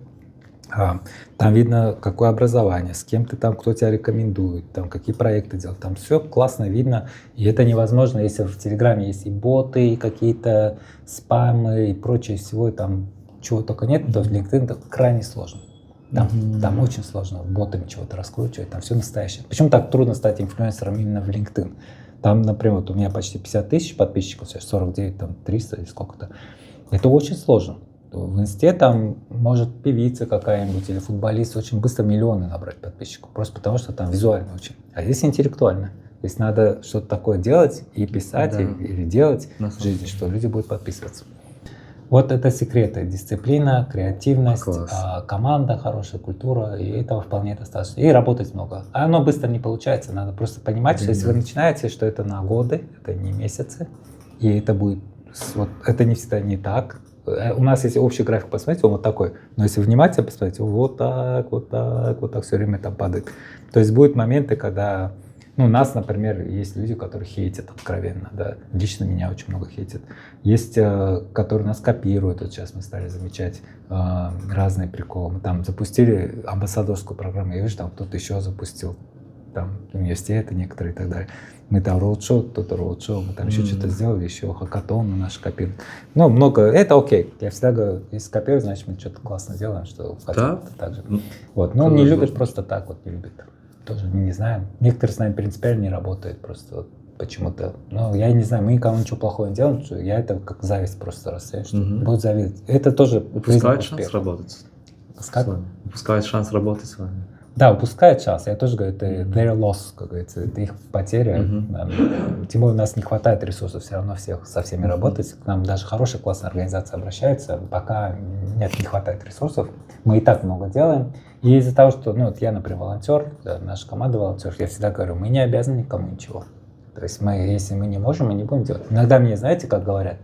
Там видно, какое образование, с кем ты там, кто тебя рекомендует, там, какие проекты делать. Там все классно видно, и это невозможно, если в Телеграме есть и боты, и какие-то спамы, и прочее всего, и там чего только нет, то в LinkedIn это крайне сложно. Там очень сложно ботами чего-то раскручивать, там все настоящее. Почему так трудно стать инфлюенсером именно в LinkedIn? Там, например, вот у меня почти 50 тысяч подписчиков, сейчас 49, там 300 или сколько-то. Это очень сложно. В инсте там может певица какая-нибудь или футболист очень быстро миллионы набрать подписчиков, просто потому что там визуально очень. А здесь интеллектуально. Здесь надо что-то такое делать и писать, Да. или делать в жизни, что люди будут подписываться. Вот это секреты. Дисциплина, креативность, команда, хорошая культура, и этого вполне достаточно. И работать много. А оно быстро не получается, надо просто понимать, что если вы начинаете, что это на годы, это не месяцы, и это будет, вот, это не всегда не так. У нас, если общий график посмотреть, он вот такой, но если внимательно посмотреть, вот так, вот так, вот так все время там падает. То есть будут моменты, когда, ну, нас, например, есть люди, которые хейтят откровенно, да, лично меня очень много хейтят. Есть, которые нас копируют, вот сейчас мы стали замечать разные приколы. Мы там запустили амбассадорскую программу, я вижу, там кто-то еще запустил, там университеты некоторые и так далее. Мы там роудшоу, кто-то роудшоу, мы там еще что-то сделали, еще хакатон на наш копируют. Ну, много, это окей. Я всегда говорю, если копируют, значит мы что-то классно делаем, что хотим так же. Вот. Но не любят просто так, вот не любят. Тоже мы не знаем. Некоторые с нами принципиально не работают, просто вот почему-то. Ну, я не знаю, мы никому ничего плохого не делаем, что я это как зависть просто расцениваю, что будут завидовать. Это тоже упускают шанс работать. Как? Упускают шанс работать с вами. Да, упускают шанс. Я тоже говорю, это their loss, как говорится, это их потеря. Тем более у нас не хватает ресурсов все равно всех со всеми работать. К нам даже хорошая классная организация обращается, пока не хватает ресурсов. Мы и так много делаем. И из-за того, что, ну, вот я, например, волонтер, да, наша команда волонтеров, я всегда говорю, мы не обязаны никому ничего. То есть если мы не можем, мы не будем делать. Иногда мне, знаете, как говорят,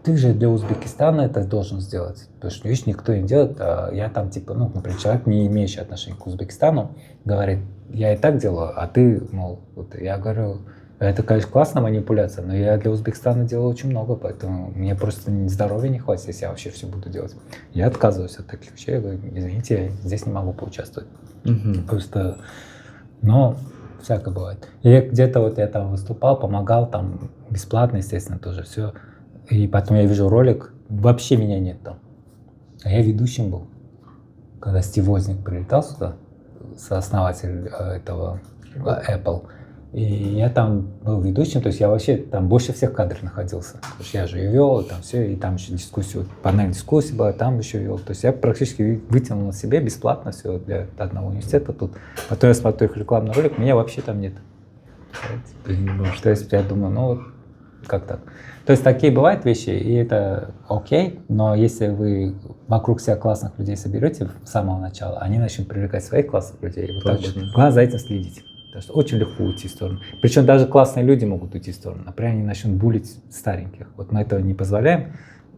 ты же для Узбекистана это должен сделать. Потому что, видишь, никто не делает. А я там, типа, ну, например, человек, не имеющий отношения к Узбекистану, говорит, я и так делаю, а ты, мол, вот, я говорю, это, конечно, классная манипуляция, но я для Узбекистана делаю очень много, поэтому мне просто здоровья не хватит, если я вообще все буду делать. Я отказываюсь от таких вещей, я говорю, извините, я здесь не могу поучаствовать. Просто Но всякое бывает. И где-то вот я там выступал, помогал, там бесплатно, естественно, тоже все. И потом я вижу ролик, вообще меня нет там. А я ведущим был. Когда Стив Возник прилетал сюда, сооснователь этого Apple, и я там был ведущим, то есть я вообще там больше всех в кадре находился. Потому что я же ее вел, там все, и там еще дискуссию, панель дискуссии была, там еще вел. То есть я практически вытянул на себе бесплатно все для одного университета тут. Потом я смотрю их рекламный ролик, меня вообще там нет. То есть я думаю, ну вот как так. То есть такие бывают вещи, и это окей, но если вы вокруг себя классных людей соберете с самого начала, они начнут привлекать своих классных людей. Вот так вот. Главное за этим следить. Потому что очень легко уйти в сторону. Причем даже классные люди могут уйти в сторону. Например, они начнут булить стареньких. Вот мы этого не позволяем.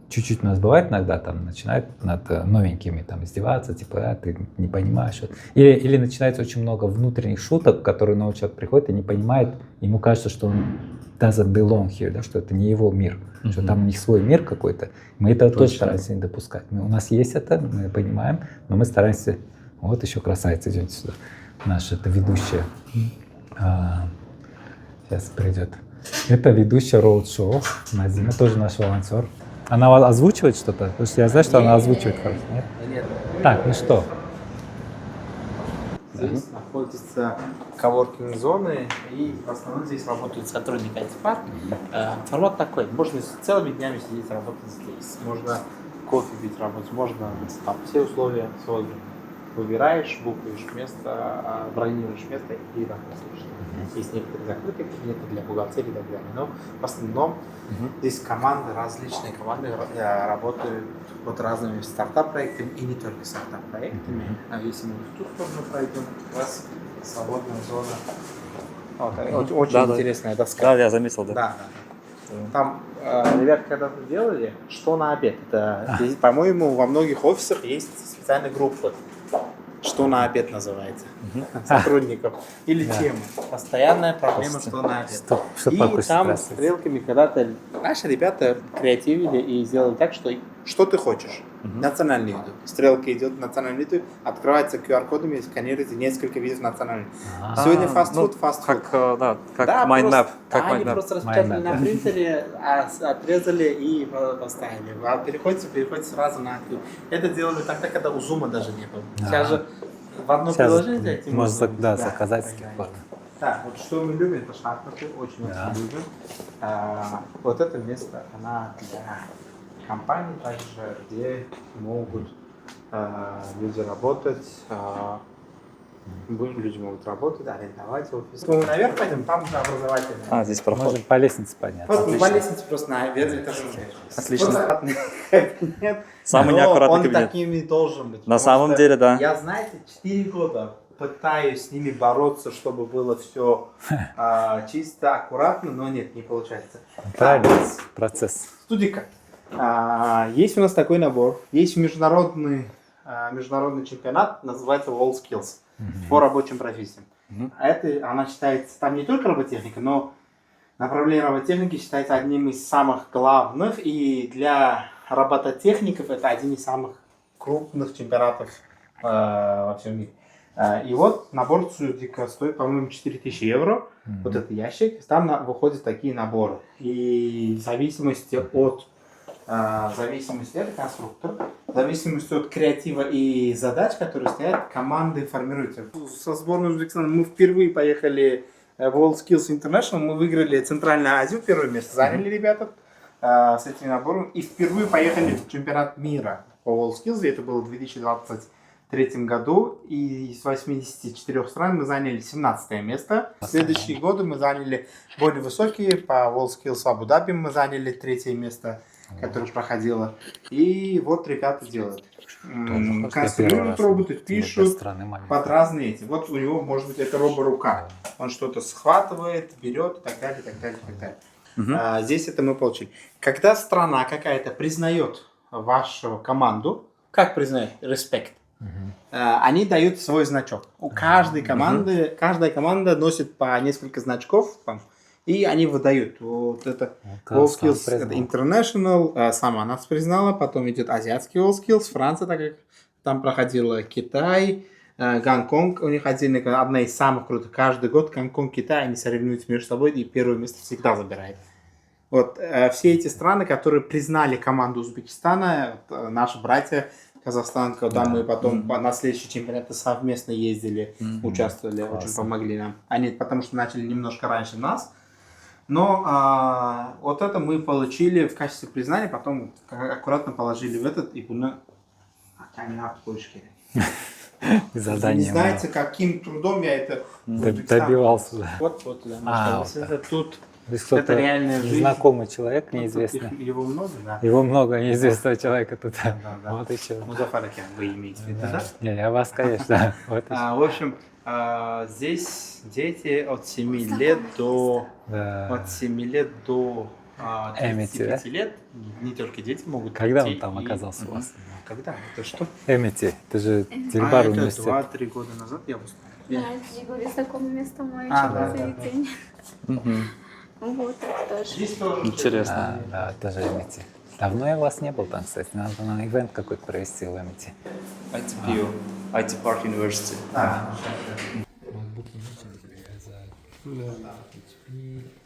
Чуть-чуть у нас бывает иногда, там начинают над новенькими там издеваться, типа, ты не понимаешь. Или начинается очень много внутренних шуток, которые новый человек приходит и не понимает, ему кажется, что он doesn't belong here, да, что это не его мир, что там у них свой мир какой-то. Мы это тоже стараемся не допускать. У нас есть это, мы понимаем, но мы стараемся... Вот еще красавица идет сюда. Наша это ведущая. Сейчас придет. Это ведущая роуд-шоу. Назима, тоже наш волонтер. Она озвучивает что-то? Потому что я знаю, что она озвучивает хорошо. Нет? Нет. Так, ну что? Здесь находятся коворкинг-зоны, и в основном здесь работают сотрудники IT-парк. Формат такой, можно целыми днями сидеть, работать здесь. Можно кофе пить, работать, можно там все условия созданы. Выбираешь, букаешь место, бронируешь место и работаешь. Есть некоторые закрытые кабинеты для бухгалтерии и так далее. Но в основном здесь команды, различные команды работают под разными стартап-проектами и не только стартап-проектами. Если мы в ту сторону пройдем, у вас свободная зона. Вот, очень интересная доска. Да, я заметил, да. Да. Там ребята когда-то делали, что на обед. Это, здесь, по-моему, во многих офисах есть специальная группа. Что на обед называется, сотрудников. Или тема. Постоянная проблема, что на обед. И там стрелками когда-то наши ребята креативили и сделали так, что ты хочешь. Национальную еду. Стрелка идет в национальную еду, открывается QR-кодами, сканируется несколько видов национальной. Сегодня фастфуд, фастфуд. Как майндмэп. Они просто распечатали на принтере, отрезали и поставили. А переходите сразу на актив. Это делали тогда, когда у Zoom даже не было. Сейчас же в одно приложение можно заказать с каких-то. Так, вот что мы любим, это шахматы, очень любим. Вот это место, она для компаний также, где могут люди работать, люди могут работать, арендовать офис. Мы наверх пойдем, там уже образовательный. Здесь проход. Можем по лестнице подняться. Вот по лестнице просто на верхнем этаже. Отлично. Кабинет. Самый неаккуратный кабинет. Он таким и должен быть. На самом деле, да. Я, знаете, 4 года пытаюсь с ними бороться, чтобы было все чисто, аккуратно, но нет, не получается. Правильно, процесс. Студика. Есть у нас такой набор. Есть международный чемпионат, называется WorldSkills по рабочим профессиям. Она считается, там не только роботехника, но направление роботехники считается одним из самых главных, и для робототехников это один из самых крупных чемпионатов во всем мире. И вот набор Студика стоит, по-моему, 4000 евро. Вот этот ящик. Там выходят такие наборы. И в зависимости от это конструктор, в зависимости от креатива и задач, которые стоят, команды формируются. Со сборной Узбекистана мы впервые поехали в WorldSkills International, мы выиграли Центральную Азию, первое место заняли ребята с этими наборами, и впервые поехали в чемпионат мира по WorldSkills, это было в 2023 году, и из 84 стран мы заняли 17 место. В следующие годы мы заняли более высокие, по WorldSkills в Абу-Даби мы заняли 3 место, которое проходило. И вот ребята делают. Конструируют роботы, пишут под разные эти. Вот у него, может быть, это роборука. Он что-то схватывает, берет и так далее, и так далее, и так далее. Здесь это мы получили. Когда страна какая-то признает вашу команду, как признает? Респект. Они дают свой значок. У каждой команды, каждая команда носит по несколько значков, и они выдают. Вот это WorldSkills, это International, сама нас признала, потом идет азиатский WorldSkills, Франция, так как там проходила, Китай, Гонконг, у них отдельная, одна из самых крутых. Каждый год Гонконг, Китай, они соревнуются между собой, и первое место всегда забирает. Вот все эти страны, которые признали команду Узбекистана, вот, наши братья Казахстан, когда мы потом на следующий чемпионат совместно ездили, участвовали, очень помогли нам. Они потому что начали немножко раньше нас. Но вот это мы получили в качестве признания, потом аккуратно положили в этот, и bunu Задание. не знаете, каким трудом я это добивался. Да. Вот, да, это тут. То есть кто-то Это реальная жизнь. незнакомый человек, Ну, неизвестный. тут его много, да. Его много неизвестного человека тут. Да. Вот еще. Музафар Акян, вы имеете в виду, да? Не, я вас, конечно. Вот еще. В общем, здесь дети от 7 лет до Да. от 7 лет до Эмити, 35 лет. Не только дети могут Когда прийти он там и- оказался у вас? Когда? Это что? Эмити, это же Дильбар это университет. 2-3 года назад я выступил. Да, Жигули, знакомое место мое А, учебное да. заведение. Мгм. Вот, это тоже. Здесь тоже. Интересно. Да, тоже Эмити. Давно я у вас не был там, кстати. Надо на ивент какой-то провести в Эмити. ITPU, IT Park University. Да.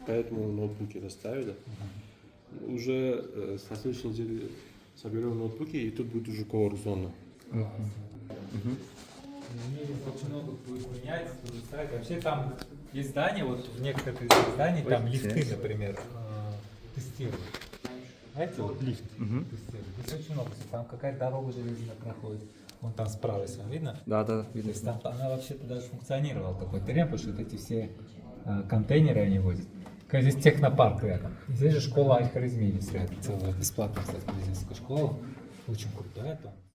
Поэтому ноутбуки доставили. Уже с на следующей неделе соберем ноутбуки, и тут будет уже коур-зона. Очень много будет менять, ставить. Вообще там есть здания, вот в некоторых из этих зданий там лифты, например, тестируют. Знаете, вот лифт тестируют. Здесь очень много. Там какая-то дорога железная проходит. Вон там справа, если вам видно. Да, То видно. есть там она вообще-то даже функционировала такой территория, потому что вот эти все контейнеры они возят. Как здесь технопарк рядом. И здесь же школа Аль-Харизми есть рядом. Целая бесплатная, кстати, медицинская школа. Очень крутая там.